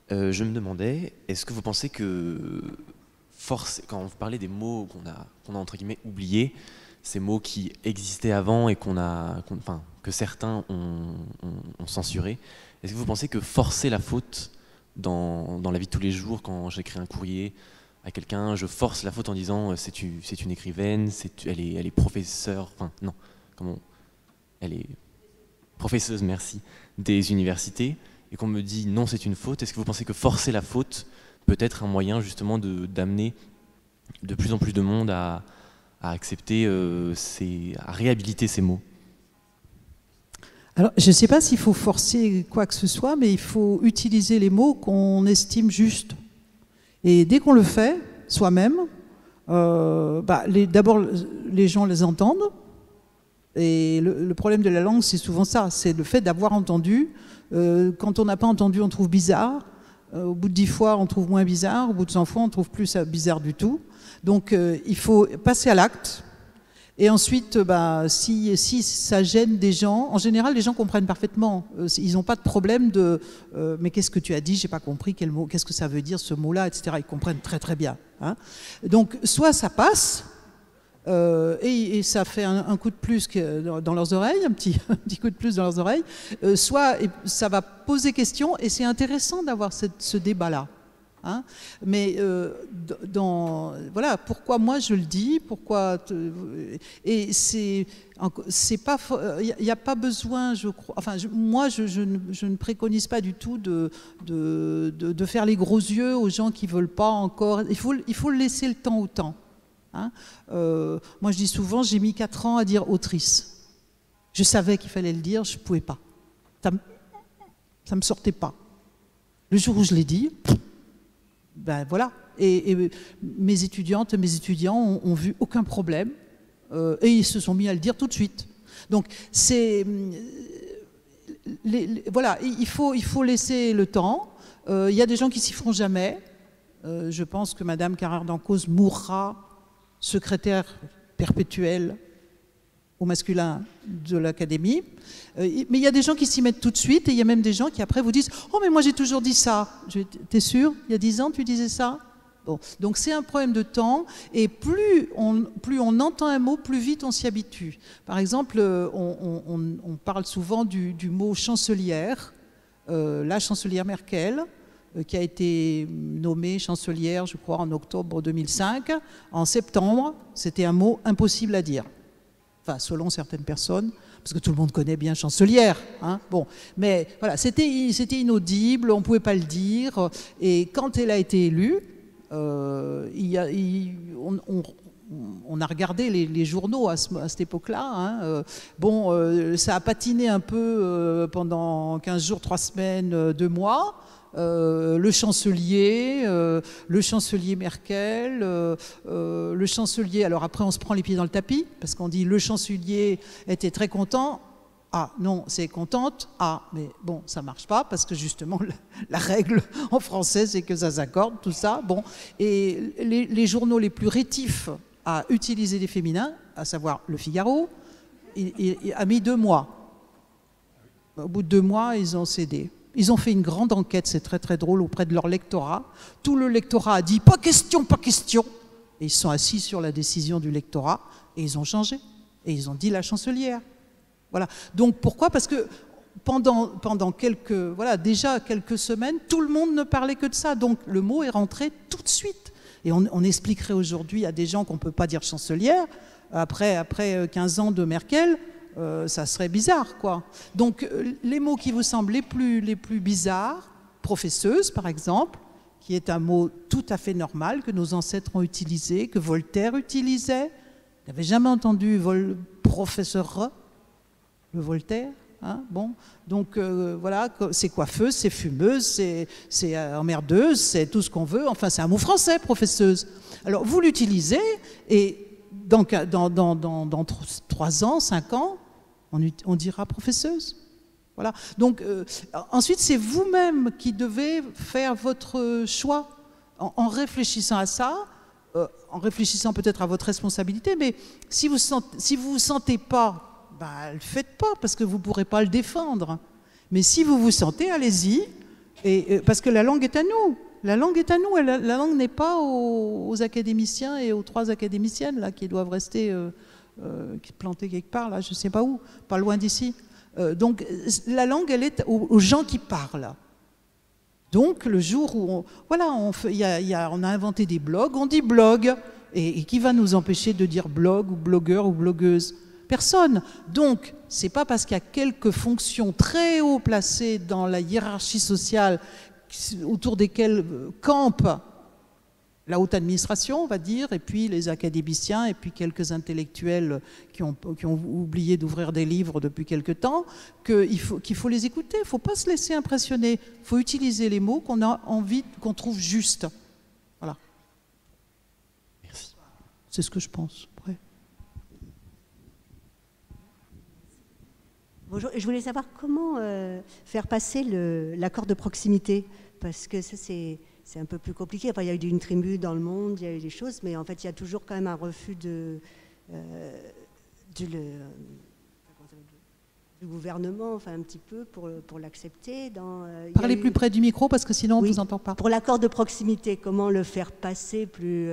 Je me demandais, est-ce que vous pensez que quand vous parlez des mots qu'on a entre guillemets oubliés, ces mots qui existaient avant et que certains ont censurés, est-ce que vous pensez que forcer la faute dans la vie de tous les jours, quand j'écris un courrier à quelqu'un, je force la faute en disant c'est une écrivaine, elle est professeure, elle est professeuse, merci, des universités, et qu'on me dit non, c'est une faute, est-ce que vous pensez que forcer la faute peut être un moyen justement d'amener de plus en plus de monde à accepter, à réhabiliter ces mots? Alors, je ne sais pas s'il faut forcer quoi que ce soit, mais il faut utiliser les mots qu'on estime justes. Et dès qu'on le fait, soi-même, d'abord, les gens les entendent. Et le problème de la langue, c'est souvent ça, c'est le fait d'avoir entendu. Quand on n'a pas entendu, on trouve bizarre. Au bout de 10 fois, on trouve moins bizarre. Au bout de 100 fois, on trouve plus ça bizarre du tout. Donc, il faut passer à l'acte. Et ensuite, si ça gêne des gens, en général, les gens comprennent parfaitement. Ils n'ont pas de problème de mais qu'est-ce que tu as dit, j'ai pas compris quel mot, qu'est-ce que ça veut dire ce mot-là, etc. Ils comprennent très très bien. Hein. Donc, soit ça passe, et ça fait un coup de plus dans leurs oreilles, un petit coup de plus dans leurs oreilles, soit ça va poser question, et c'est intéressant d'avoir ce débat-là. Hein, mais voilà, pourquoi moi je le dis, et c'est pas, il n'y a pas besoin, je crois, enfin moi je ne préconise pas du tout de faire les gros yeux aux gens qui veulent pas encore. Il faut laisser le temps au temps. Hein. Moi je dis souvent, j'ai mis 4 ans à dire autrice. Je savais qu'il fallait le dire, je ne pouvais pas. Ça me sortait pas. Le jour où je l'ai dit. Ben voilà, et mes étudiantes et mes étudiants ont vu aucun problème et ils se sont mis à le dire tout de suite. Donc voilà, il faut laisser le temps. Il y a des gens qui s'y feront jamais. Je pense que Madame Carrère-Dancause mourra secrétaire perpétuelle au masculin de l'Académie. Mais il y a des gens qui s'y mettent tout de suite, et il y a même des gens qui après vous disent « Oh, mais moi j'ai toujours dit ça !» T'es sûr? Il y a 10 ans, tu disais ça? Bon. Donc c'est un problème de temps, et plus on entend un mot, plus vite on s'y habitue. Par exemple, on parle souvent du mot chancelière, la chancelière Merkel, qui a été nommée chancelière, je crois, en octobre 2005. En septembre, c'était un mot impossible à dire. Enfin, selon certaines personnes, parce que tout le monde connaît bien chancelière. Hein, bon. Mais voilà, c'était inaudible, on ne pouvait pas le dire. Et quand elle a été élue, on a regardé les journaux à cette époque-là. Hein, ça a patiné un peu pendant 15 jours, 3 semaines, 2 mois. Le chancelier Merkel, le chancelier, alors après on se prend les pieds dans le tapis, parce qu'on dit le chancelier était très content. Ah non, c'est contente. Ah, mais bon, ça marche pas, parce que justement, la règle en français, c'est que ça s'accorde, tout ça. Bon. Et les journaux les plus rétifs à utiliser des féminins, à savoir Le Figaro, il a mis 2 mois. Au bout de 2 mois, ils ont cédé. Ils ont fait une grande enquête, c'est très très drôle, auprès de leur lectorat. Tout le lectorat a dit « pas question, pas question ». Et ils sont assis sur la décision du lectorat, et ils ont changé. Et ils ont dit la chancelière. Voilà. Donc pourquoi? Parce que pendant déjà quelques semaines, tout le monde ne parlait que de ça. Donc le mot est rentré tout de suite. Et on expliquerait aujourd'hui à des gens qu'on ne peut pas dire chancelière, après 15 ans de Merkel, ça serait bizarre, quoi. Donc les mots qui vous semblent les plus bizarres, professeuse par exemple, qui est un mot tout à fait normal que nos ancêtres ont utilisé, que Voltaire utilisait. Vous n'avez jamais entendu professeur, le Voltaire, hein, bon. Donc voilà, c'est coiffeuse, c'est fumeuse, c'est emmerdeuse, c'est tout ce qu'on veut. Enfin, c'est un mot français, professeuse. Alors vous l'utilisez, et dans 3 ans, 5 ans, on dira professeuse. Voilà. Donc ensuite, c'est vous-même qui devez faire votre choix en réfléchissant à ça, en réfléchissant peut-être à votre responsabilité, mais si vous vous sentez pas, ne le faites pas, parce que vous ne pourrez pas le défendre. Mais si vous vous sentez, allez-y, parce que la langue est à nous. La langue est à nous, la langue n'est pas aux académiciens et aux 3 académiciennes là, qui doivent rester plantées quelque part, là, je ne sais pas où, pas loin d'ici. Donc la langue, elle est aux gens qui parlent. Donc le jour où on a inventé des blogs, on dit blog, et qui va nous empêcher de dire blog ou blogueur ou blogueuse? Personne. Donc c'est pas parce qu'il y a quelques fonctions très haut placées dans la hiérarchie sociale autour desquelles campe la haute administration, on va dire, et puis les académiciens, et puis quelques intellectuels qui ont oublié d'ouvrir des livres depuis quelque temps, qu'il faut les écouter, il ne faut pas se laisser impressionner, il faut utiliser les mots qu'on a envie, qu'on trouve justes. Voilà. Merci. C'est ce que je pense. Ouais. Bonjour, je voulais savoir comment faire passer l'accord de proximité, parce que ça c'est un peu plus compliqué. Enfin, il y a eu une tribune dans le Monde, il y a eu des choses, mais en fait il y a toujours quand même un refus du gouvernement, enfin un petit peu, pour l'accepter. Parlez plus près du micro, parce que sinon on ne vous entend pas. Pour l'accord de proximité, comment le faire passer plus...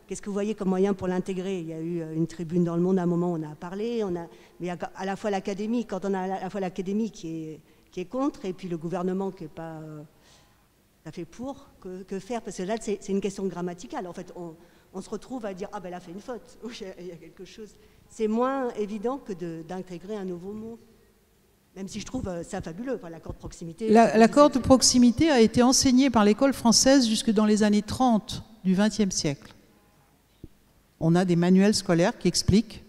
Qu'est-ce que vous voyez comme moyen pour l'intégrer? Il y a eu une tribune dans le Monde, à un moment on a parlé, mais il y a à la fois l'Académie, quand on a à la fois l'Académie qui est contre, et puis le gouvernement qui n'est pas tout à fait pour, que faire? Parce que là c'est une question grammaticale. En fait, on se retrouve à dire « Ah ben elle a fait une faute », il y a quelque chose. C'est moins évident que d'intégrer un nouveau mot. Même si je trouve ça fabuleux, enfin, l'accord de proximité. L'accord de proximité a été enseigné par l'école française jusque dans les années 30 du XXe siècle. On a des manuels scolaires qui expliquent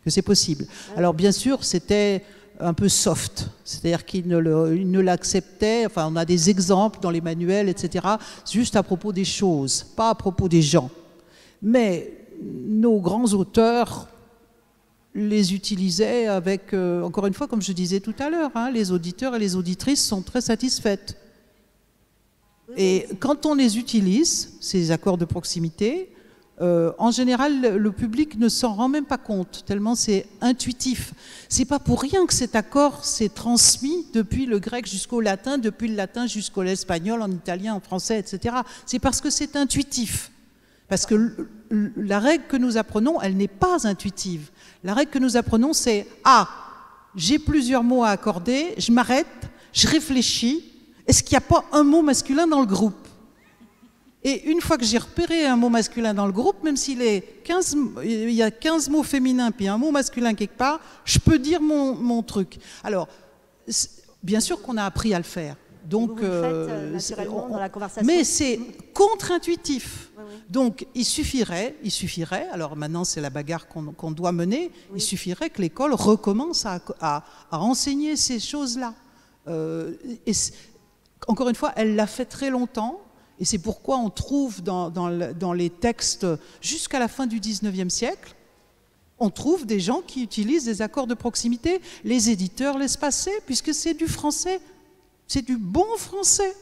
que c'est possible. Alors bien sûr, c'était un peu soft, c'est-à-dire qu'ils ne l'acceptaient, enfin on a des exemples dans les manuels, etc., juste à propos des choses, pas à propos des gens. Mais nos grands auteurs les utilisaient avec, encore une fois, comme je disais tout à l'heure, hein, les auditeurs et les auditrices sont très satisfaites. Et quand on les utilise, ces accords de proximité, en général, le public ne s'en rend même pas compte, tellement c'est intuitif. C'est pas pour rien que cet accord s'est transmis depuis le grec jusqu'au latin, depuis le latin jusqu'au espagnol, en italien, en français, etc. C'est parce que c'est intuitif. Parce que la règle que nous apprenons, elle n'est pas intuitive. La règle que nous apprenons, c'est « Ah, j'ai plusieurs mots à accorder, je m'arrête, je réfléchis, est-ce qu'il n'y a pas un mot masculin dans le groupe ?» Et une fois que j'ai repéré un mot masculin dans le groupe, même s'il il y a 15 mots féminins puis un mot masculin quelque part, je peux dire mon truc. Alors, bien sûr qu'on a appris à le faire. Donc, vous le faites, naturellement, dans la conversation. Mais c'est contre-intuitif. Oui, oui. Donc, il suffirait, alors maintenant c'est la bagarre qu'on doit mener, oui. Il suffirait que l'école recommence à enseigner ces choses-là. Encore une fois, elle l'a fait très longtemps. Et c'est pourquoi on trouve dans les textes jusqu'à la fin du XIXe siècle, on trouve des gens qui utilisent des accords de proximité. Les éditeurs laissent passer, puisque c'est du français, c'est du bon français.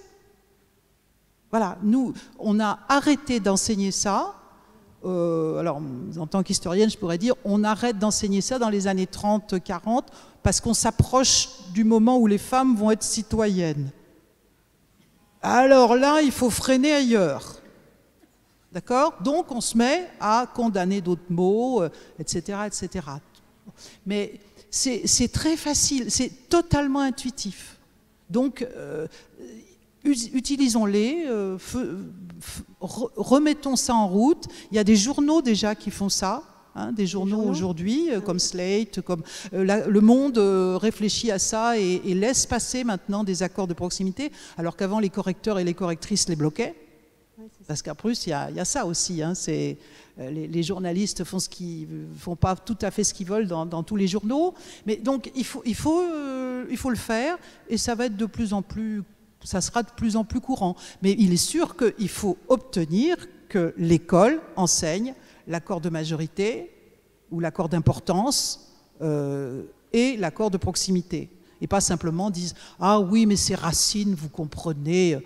Voilà, nous, on a arrêté d'enseigner ça. Alors, en tant qu'historienne, je pourrais dire, on arrête d'enseigner ça dans les années 30-40, parce qu'on s'approche du moment où les femmes vont être citoyennes. Alors là, il faut freiner ailleurs. D'accord? Donc, on se met à condamner d'autres mots, etc., etc. Mais c'est très facile, c'est totalement intuitif. Donc, utilisons-les, remettons ça en route. Il y a des journaux déjà qui font ça. Hein, des journaux aujourd'hui, comme Slate, comme Le Monde réfléchit à ça et laisse passer maintenant des accords de proximité, alors qu'avant les correcteurs et les correctrices les bloquaient. Oui, parce qu'en plus, il y a ça aussi. Hein, les journalistes font pas tout à fait ce qu'ils veulent dans tous les journaux. Mais donc, il faut le faire et ça va être ça sera de plus en plus courant. Mais il est sûr qu'il faut obtenir que l'école enseigne l'accord de majorité ou l'accord d'importance et l'accord de proximité. Et pas simplement disent « Ah oui, mais c'est Racine, vous comprenez,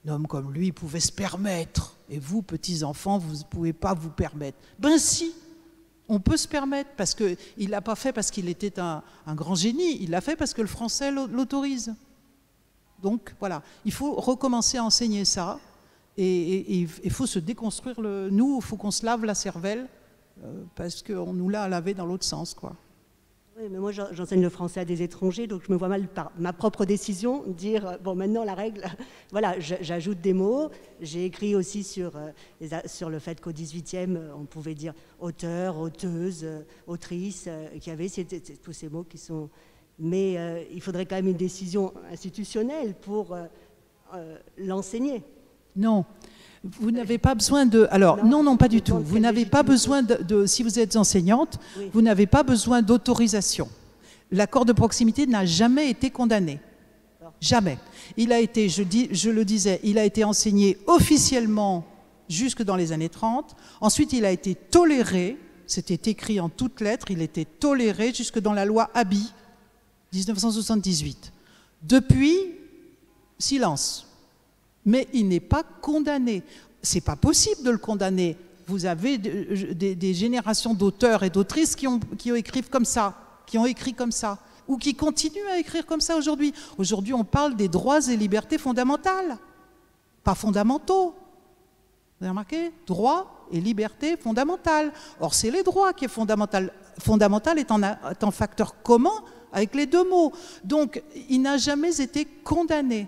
un homme comme lui pouvait se permettre, et vous, petits-enfants, vous ne pouvez pas vous permettre. » Ben si, on peut se permettre, parce qu'il ne l'a pas fait parce qu'il était un grand génie, il l'a fait parce que le français l'autorise. Donc voilà, il faut recommencer à enseigner ça. Et il faut se déconstruire nous, il faut qu'on se lave la cervelle parce qu'on nous l'a lavé dans l'autre sens, quoi. Oui, mais moi j'enseigne le français à des étrangers, donc je me vois mal par ma propre décision dire bon maintenant la règle, voilà, j'ajoute des mots. J'ai écrit aussi sur le fait qu'au XVIIIe on pouvait dire auteur, auteuse, autrice, qu'il y avait tous ces mots qui sont. Mais il faudrait quand même une décision institutionnelle pour l'enseigner. Non, vous n'avez pas besoin de... Alors, non, pas du tout. Vous n'avez pas besoin si vous êtes enseignante, oui. Vous n'avez pas besoin d'autorisation. L'accord de proximité n'a jamais été condamné. Jamais. Il a été, je le disais, il a été enseigné officiellement jusque dans les années 30. Ensuite, il a été toléré, c'était écrit en toutes lettres, il était toléré jusque dans la loi Haby, 1978. Depuis, silence. Mais il n'est pas condamné. C'est pas possible de le condamner. Vous avez des générations d'auteurs et d'autrices qui ont écrit comme ça, ou qui continuent à écrire comme ça aujourd'hui. Aujourd'hui, on parle des droits et libertés fondamentales, pas fondamentaux. Vous avez remarqué? Droits et libertés fondamentales. Or, c'est les droits qui est fondamental. Fondamental est un facteur commun avec les deux mots. Donc, il n'a jamais été condamné.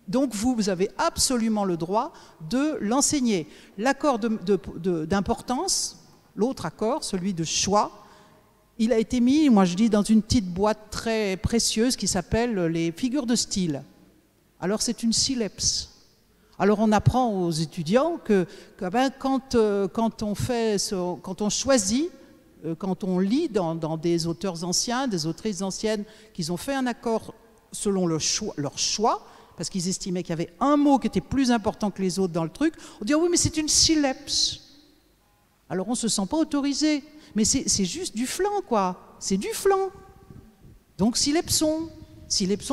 Donc vous avez absolument le droit de l'enseigner. L'accord d'importance, l'autre accord, celui de choix, il a été mis, moi je dis, dans une petite boîte très précieuse qui s'appelle les figures de style. Alors c'est une syllèpse. Alors on apprend aux étudiants que quand on choisit, quand on lit dans des auteurs anciens, des autrices anciennes, qu'ils ont fait un accord selon leur choix, parce qu'ils estimaient qu'il y avait un mot qui était plus important que les autres dans le truc, on dit « Ah oui, mais c'est une syllèpse ». Alors on ne se sent pas autorisé. Mais c'est juste du flan, quoi. C'est du flan. Donc silepson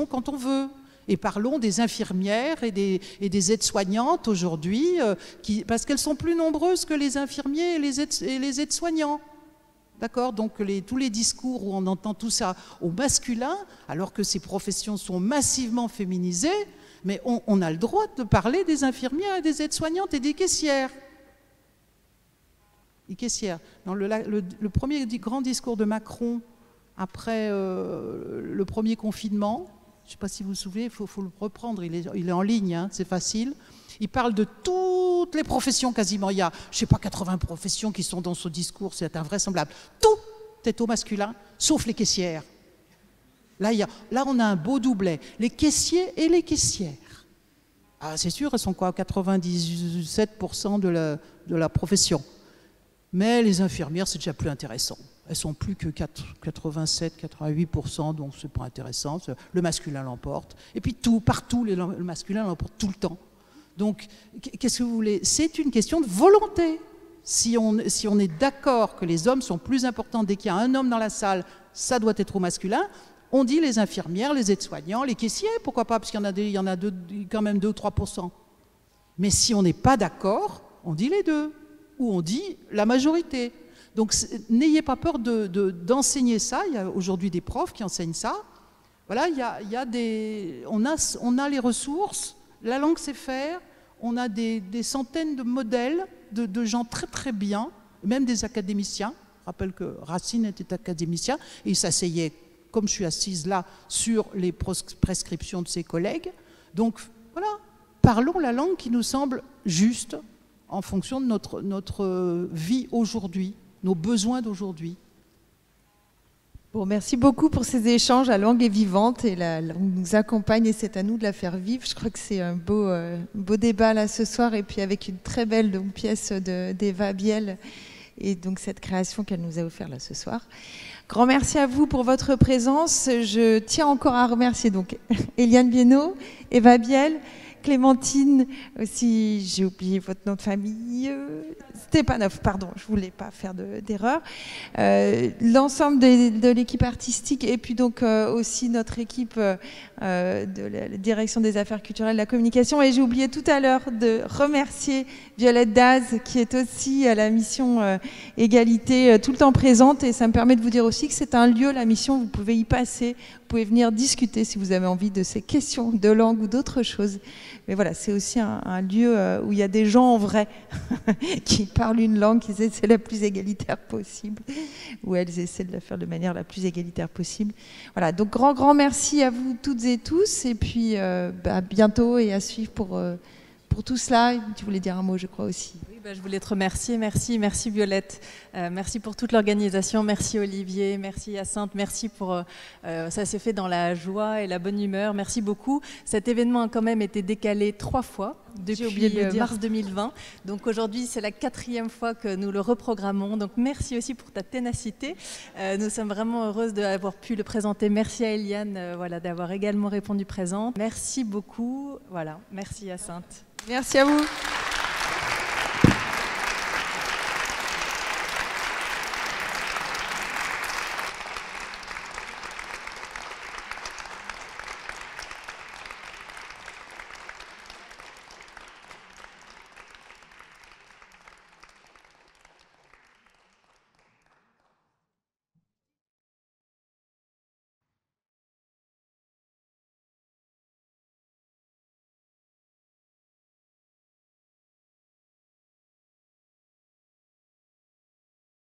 quand on veut. Et parlons des infirmières et des aides-soignantes aujourd'hui, parce qu'elles sont plus nombreuses que les infirmiers et les aides-soignants. D'accord? Donc tous les discours où on entend tout ça au masculin, alors que ces professions sont massivement féminisées, mais on a le droit de parler des infirmières et des aides-soignantes et des caissières. Les caissières. Dans le premier grand discours de Macron, après le premier confinement, je ne sais pas si vous vous souvenez, il faut le reprendre, il est en ligne, hein, c'est facile. Il parle de toutes les professions quasiment. Il y a, je ne sais pas, 80 professions qui sont dans ce discours, c'est invraisemblable. Tout est au masculin, sauf les caissières. Là, on a un beau doublet. Les caissiers et les caissières. Ah, c'est sûr, elles sont quoi, 97% de la profession. Mais les infirmières, c'est déjà plus intéressant. Elles sont plus que 87-88%, donc c'est pas intéressant. Le masculin l'emporte. Et puis partout, le masculin l'emporte tout le temps. Donc, qu'est-ce que vous voulez? C'est une question de volonté. Si on est d'accord que les hommes sont plus importants, dès qu'il y a un homme dans la salle, ça doit être au masculin, on dit les infirmières, les aides-soignants, les caissiers, pourquoi pas, parce qu'il y en a quand même 2 ou 3%. Mais si on n'est pas d'accord, on dit les deux, ou on dit la majorité. Donc n'ayez pas peur d'enseigner ça. Il y a aujourd'hui des profs qui enseignent ça. Voilà, on a les ressources, la langue sait faire, on a des centaines de modèles de gens très très bien, même des académiciens. Je rappelle que Racine était académicien et il s'asseyait, comme je suis assise là, sur les prescriptions de ses collègues. Donc voilà, parlons la langue qui nous semble juste en fonction de notre vie aujourd'hui, nos besoins d'aujourd'hui. Bon, merci beaucoup pour ces échanges. La langue est vivante et la langue nous accompagne et c'est à nous de la faire vivre. Je crois que c'est un beau débat là ce soir et puis avec une très belle pièce d'Eva Biel et donc cette création qu'elle nous a offert là ce soir. Grand merci à vous pour votre présence. Je tiens encore à remercier donc Eliane Bienot, Eva Biel, Clémentine aussi, j'ai oublié votre nom de famille, Stepanov, pardon, je ne voulais pas faire d'erreur. L'ensemble de l'équipe artistique et puis donc aussi notre équipe de la direction des affaires culturelles, de la communication. Et j'ai oublié tout à l'heure de remercier Violette Daz qui est aussi à la mission égalité tout le temps présente. Et ça me permet de vous dire aussi que c'est un lieu, la mission, vous pouvez y passer, vous pouvez venir discuter si vous avez envie de ces questions de langue ou d'autres choses. Mais voilà, c'est aussi un lieu où il y a des gens en vrai qui parlent une langue qui essaient la plus égalitaire possible, où elles essaient de la faire de manière la plus égalitaire possible. Voilà, donc grand merci à vous toutes et tous, et puis à bientôt et à suivre pour tout cela. Tu voulais dire un mot, je crois aussi. Oui, je voulais te remercier. Merci Violette. Merci pour toute l'organisation. Merci Olivier. Merci Hyacinthe. Merci pour... ça s'est fait dans la joie et la bonne humeur. Merci beaucoup. Cet événement a quand même été décalé 3 fois depuis mars 2020. Donc aujourd'hui, c'est la 4e fois que nous le reprogrammons. Donc merci aussi pour ta ténacité. Nous sommes vraiment heureuses d'avoir pu le présenter. Merci à Eliane d'avoir également répondu présente. Merci beaucoup. Voilà. Merci Hyacinthe. Merci à vous.